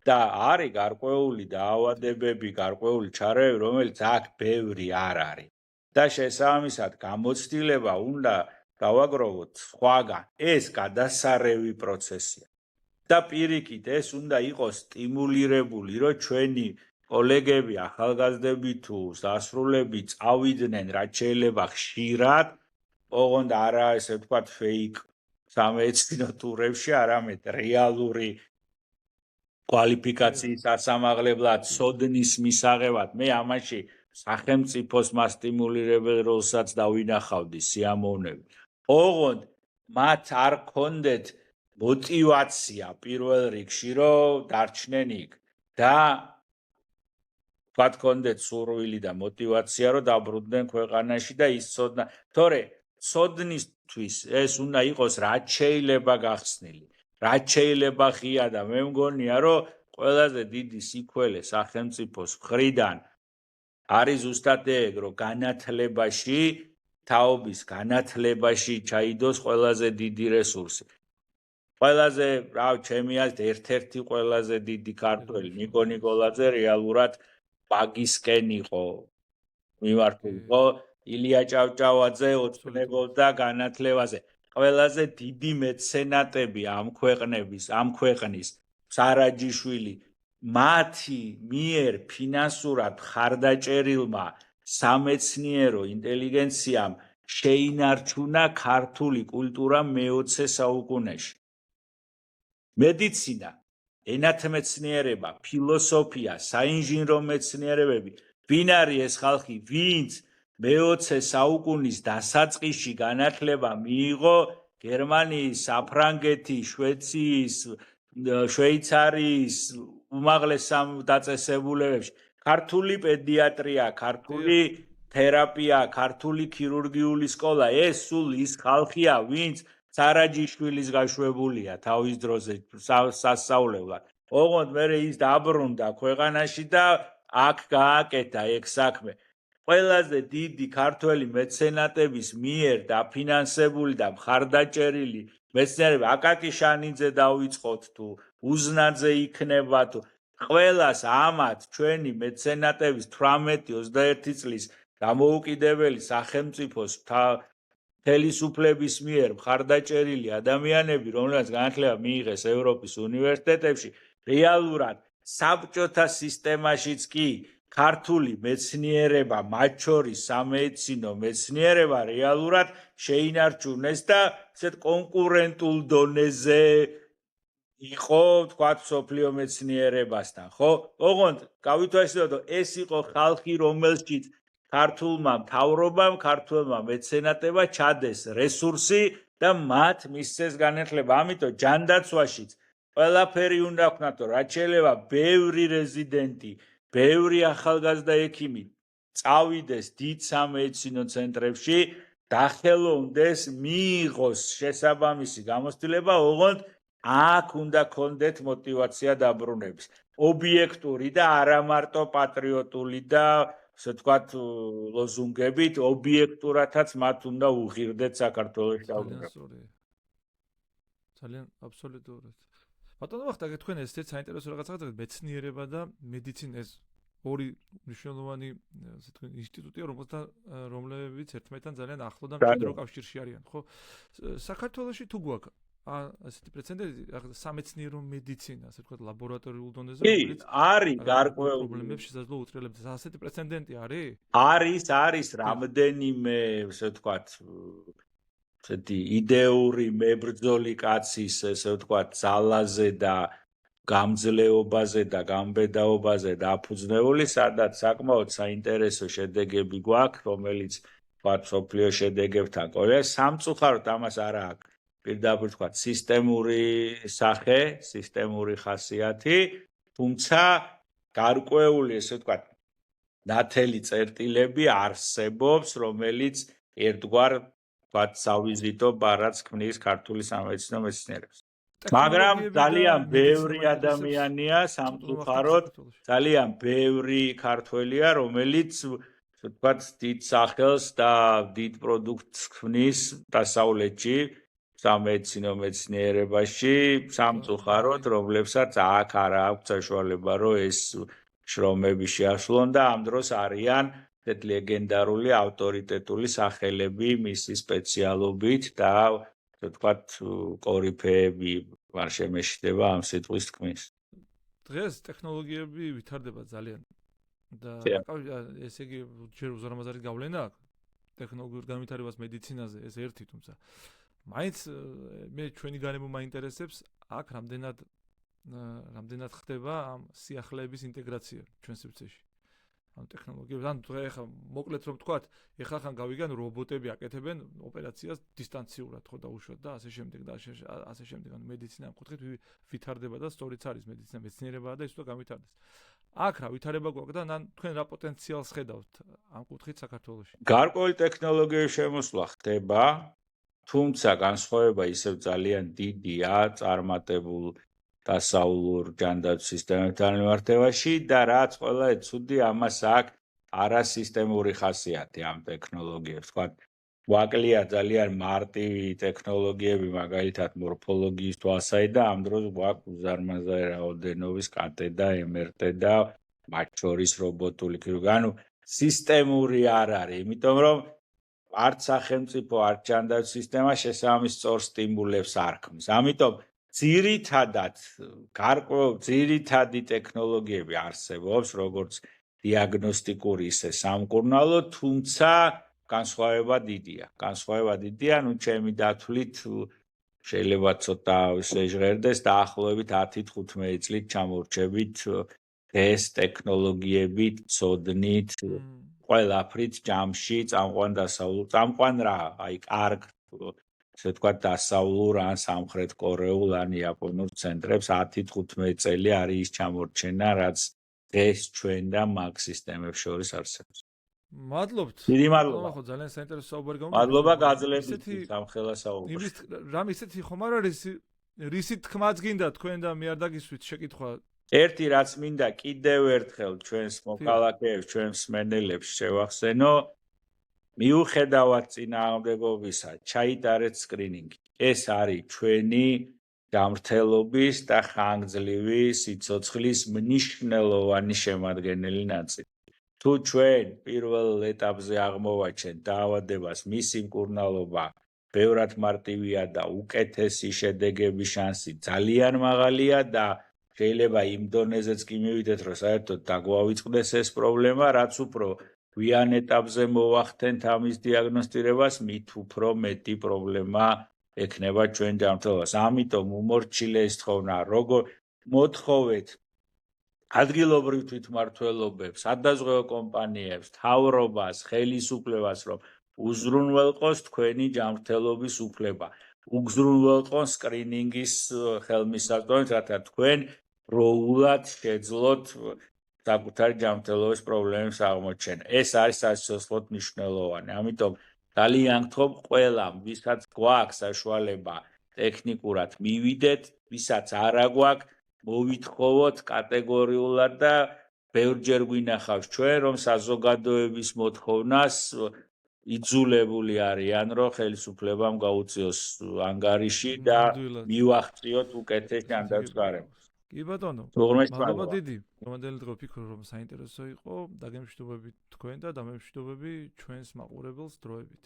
და არის გარკვეული დაავადებები, გარკვეული ჩარევები, რომელიც აქ ბევრი არ არის. და შესაბამისად, გამოცდილება უნდა გავაგროვოთ სხვაგან. ეს გადასარევი პროცესია. და პირიქით, ეს უნდა იყოს სტიმულირებული, რომ ჩვენი კოლეგები, ახალგაზრდები თუ დასრულები წავიდნენ, რაც შეიძლება ხშირად, ოღონდ არა ესე ვთქვათ ფეიქ სამეცნიერო ტურებში, არამედ რეალური კვალიფიკაციის ასამაღლებლად, სოდნის მისაღებად. მე ამაში სახელმწიფოს მასტიმულირებელ როლსაც დავინახავდი სიამოვნებით. ოღონდ მათ არ ქონდეთ მოტივაცია პირველ რიგში, რომ დარჩნენ იქ და თქვათ ქონდეთ სურვილი და მოტივაცია, რომ დაბრუნდნენ ქვეყანაში და ისწოდნა. თორე სოდნისთვის ეს უნდა იყოს რაც შეიძლება გახსნილი, რაც შეიძლება ღია და მე მგონია, რომ ყველაზე დიდი სიქველე სახელმწიფოს მხრიდან არის ზუსტად ეგ, რომ განათლებაში, თაობის განათლებაში ჩაიდოს ყველაზე დიდი რესურსი. ყველაზე, ჩემი აზრით, ერთ-ერთი ყველაზე დიდი ქართველი ნიკო ნიკოლაძე რეალურად ბაგისკენ იყო მიმართული, ხო? ილია ჭავჭავაძე ოცნებობდა განათლებაზე. ყველაზე დიდი მეცენატები ამ ქვეყნის სარაჯიშვილი მათი მიერ ფინანსურად ხარდაჭერილმა სამეცნიერო ინტელიგენციამ შეინარჩუნა ქართული კულტურა მე-20 საუკუნეში. მედიცინა, ენათმეცნიერება, ფილოსოფია, საინჟინრო მეცნიერებები, ვინ არის ეს ხალხი, ვინც მე-20 საუკუნის დასაწყისში განათლება მიიღო გერმანიის, საფრანგეთის, შვეიცარიის, შვეიცარიის უმაღლეს დაწესებულებებში. ქართული პედიატრია, ქართული თერაპია, ქართული ქირურგიული სკოლა, ეს სულ ის ხალხია, ვინც სარაჯიშვილის გაშვებულია თავის დროზე სასწავლებლად. ოღონდ მე ის დაბრუნდა ქვეყანაში და აქ გააკეთა ეგ საქმე. ყველაზე დიდი ქართველი მეცენატების მიერ დაფინანსებული და მხარდაჭერილი მეცნიერები აკაკი შანიძე დავიწყოთ თუ უზნაძე იქნება თუ ყველას ამათ ჩვენი მეცენატების 18-21 წლის დამოუკიდებელი სახელმწიფოს ხელისუფლების მიერ მხარდაჭერილი ადამიანები, რომლებიც განათლება მიიღეს ევროპის უნივერსიტეტებში, რეალურად საბჭოთა სისტემაშიც კი ქართული მეცნიერება, მათ შორის სამედიცინო მეცნიერება რეალურად შეინარჩუნეს და ესეთ კონკურენტულ დონეზე იყო, თქვათ, სოფლიო მეცნიერებასთან, ხო? ოღონდ გავითვალისწინოთ, ეს იყო ხალხი, რომელშიც ქართულმა მთავრობამ, ქართულმა მეცენატებმა ჩადეს რესურსი და მათ მისცეს განათლება. ამიტომ ჯანდაცვაშიც ყველაფერი უნდა ვქნათ, რომ რაც შეიძლება ბევრი რეზიდენტი, ბევრი ახალგაზრდა ექიმი წავიდეს დიდ სამედიცინო ცენტრებში, დახელოვნდეს, მიიღოს შესაბამისი გამოცდილება, ოღონდ აქ უნდა ქონდეთ მოტივაცია დაბრუნების. ობიექტური და არა მარტო პატრიოტული და ასე ვთქვათ ლოზუნგებით, ობიექტურათაც მათ უნდა უღირდეთ საქართველოს დაბრუნება. ძალიან აბსოლუტურად. ბატონო ვახტანგ, თქვენ ეს საინტერესო რაღაცა გახლავთ, მეცნიერება და მედიცინა, ეს ორი მნიშვნელოვანი ასე თქვენ ინსტიტუტია, რომლებიც ერთმანეთთან ძალიან ახლო და მჭიდრო კავშირში არიან, ხო? საქართველოში თუ გვაქვს ასეთი პრეცედენტი, სამეცნიერო მედიცინა, ასე ვთქვათ, ლაბორატორიულ დონეზე, რომელიც არის გარკვეული პრობლემებს შესაძლო უწრელებს. ასეთი პრეცედენტი არის? არის რამდენიმე, ასე ვთქვათ, ესეთი იდეური მებრძოლი კაცის, ესე ვთქვათ, ძალაზე და გამძლეობაზე და გამბედაობაზე დაფუძნებული, სადაც საკმაოდ საინტერესო შედეგები გვაქვს, რომელიც ვთქვათ, სოფლიო შედეგებთან ყოლია. სამწუხაროდ ამას არა აქვს პირდაპირ ვთქვათ, სისტემური სახე, სისტემური ხასიათი, თუმცა გარკვეული, ესე ვთქვათ, ნათელი წერტილები არსებობს, რომელიც ერთგვარ ვთქვათ, სავიზიტო ბარათს ქმნის ქართული სამედიცინო მეცნიერებს. მაგრამ ძალიან ბევრი ადამიანია სამწუხაროდ, ძალიან ბევრი ქართველია, რომელიც ვთქვათ, დიდ სახელს და დიდ პროდუქტს ქმნის დასავლეთში, სამედიცინო მეცნიერებაში, სამწუხაროდ, რომლებსაც აქ არა აქვს საშუალება, რომ ეს შრომები შეასრულონ და ამ დროს არიან ესეთ ლეგენდარული ავტორიტეტული სახელები მისი სპეციალობით და ვთქვათ, კორიფეები არ შემეშიდება ამ სიტყვის თქმის. დღეს ტექნოლოგიები ვითარდება ძალიან და ესე იგი ჯერ უზარმაზარი გავლენა აქვს ტექნოლოგიურ განვითარებას მედიცინაზე, ეს ერთი, თუმცა მაინც მე ჩვენი განებო მაინტერესებს აქ რამდენად ხდება ამ სიახლეების ინტეგრაცია ჩვენ სივრცეში. ამ ტექნოლოგიებს, ან ეხლა მოკლედ რომ ვთქვათ, ეხლა ხან გავიგან რობოტები აკეთებენ ოპერაციას დისტანციურად ხო დაუშვათ და ასე შემდეგ და ასე შემდეგ. ანუ მედიცინა ამ კუთხით ვითარდება და სწორიც არის მედიცინა მეცნიერებაა და ის უნდა გამვითარდეს. აქ რა ვითარება გვაქვს და თქვენ რა პოტენციალს ხედავთ ამ კუთხით საქართველოში? გარკვეული ტექნოლოგიების შემოსვლა ხდება, თუმცა განსხვავება ისევ ძალიან დიდია წარმატებულ დასავლურ ჯანდაცვის სისტემებთან მიმართებაში და რაც ყველა ცუდი ამას აქვს არასისტემური ხასიათი ამ ტექნოლოგიებს. ვთქვათ, ვაკლია ძალიან მარტივი ტექნოლოგიები, მაგალითად მორფოლოგიის თვალსაჩინო და ამ დროს გვაქვს უზარმაზარი რაოდენობის კატ და MRT და მათ შორის რობოტული ქირურგია. ანუ სისტემური არ არის, იმიტომ რომ არც სახელმწიფო, არც ჯანდაცვის სისტემა შესაბამის სწორ სტიმულებს არ ქმნის. ამიტომ ძირითადი ტექნოლოგიები არსებობს, როგორც დიაგნოსტიკური, ისე სამკურნალო, თუმცა განსხვავება დიდია. ანუ ჩემი დათვლით შეიძლება ცოტა შეჟღერდეს დაახლოებით 10-15 წლით ჩამორჩებით ეს ტექნოლოგიებით, ცოდნით, ყველაფრით ჯამში წამყვან რა, აი კარგ ესე ვთქვათ, დასავლურ ან სამხრეთ კორეულ ან იაპონურ ცენტრებს 10-15 წელი არის ის ჩამორჩენა, რაც დღეს ჩვენ და მაგ სისტემებს შორის არსებობს. მადლობთ. დიდი მადლობა. ხო, ძალიან საინტერესო საუბარი გამოვიდა. მადლობა გაძლებით სამხელა საუბრს. რამ ისეთი ხომ არ არის, რისი თქმაც გინდა თქვენ და მე არ დაგისვით შეკითხვა. ერთი რაც მინდა კიდევ ერთხელ ჩვენს მოქალაქეებს, ჩვენს მსმენელებს შევახსენო, მიუხედავად წინააღმდეგობისა, ჩაიტარეთ სკრინინგი. ეს არის ჩვენი გამრთელობის და ხანგრძლივი სიცოცხლის მნიშვნელოვანი შემადგენელი ნაწილი. თუ ჩვენ პირველ ეტაპზე აღმოვაჩენთ დაავადებას, მისი მკურნალობა ბევრად მარტივია და უკეთესი შედეგების შანსი ძალიან მაღალია და შეიძლება იმ დონეზეც კი მივიდეთ, რომ საერთოდ დაგვავიწყდეს ეს პრობლემა, რაც უფრო გვიან ეტაპზე მოვახდენთ ამის დიაგნოსტირებას, მით უფრო მეტი პრობლემა ექნება ჩვენ ჯანმრთელობას. ამიტომ უმორჩილეს თხოვნა, როგორ მოთხოვეთ ადგილობრივ თვითმმართველობებს, სადაზღვევო კომპანიებს, მთავრობას, ხელისუფლებას, რომ უზრუნველყოს თქვენი ჯანმრთელობის უფლება. უგზრუნველყონ სკრინინგის ხელმისაწვდომით, რათა თქვენ პროულად შეძლოთ საკუთარი ჯანმრთელობის პრობლემების აღმოჩენა. ეს არის სასიცოცხლოდ მნიშვნელოვანი. ამიტომ ძალიან გთხოვ ყველამ, ვისაც გვაქვს საშუალება ტექნიკურად მივიდეთ, ვისაც არა გვაქვს, მოვითხოვოთ კატეგორიულად და ბევრჯერ გვინახავს ჩვენ, რომ საზოგადოების მოთხოვნას იძულებული არიან, რომ ხელისუფლებამ გაუწიოს ანგარიში და მივახციოთ უკეთეს ჯანდაცვის გარემოს. კი ბატონო, მადლობა დიდი. მომდევნო დღე ვფიქრობ, რომ საინტერესო იყო, დაგემშვიდობებით თქვენ და დამემშვიდობები ჩვენს მაყურებელს დროებით.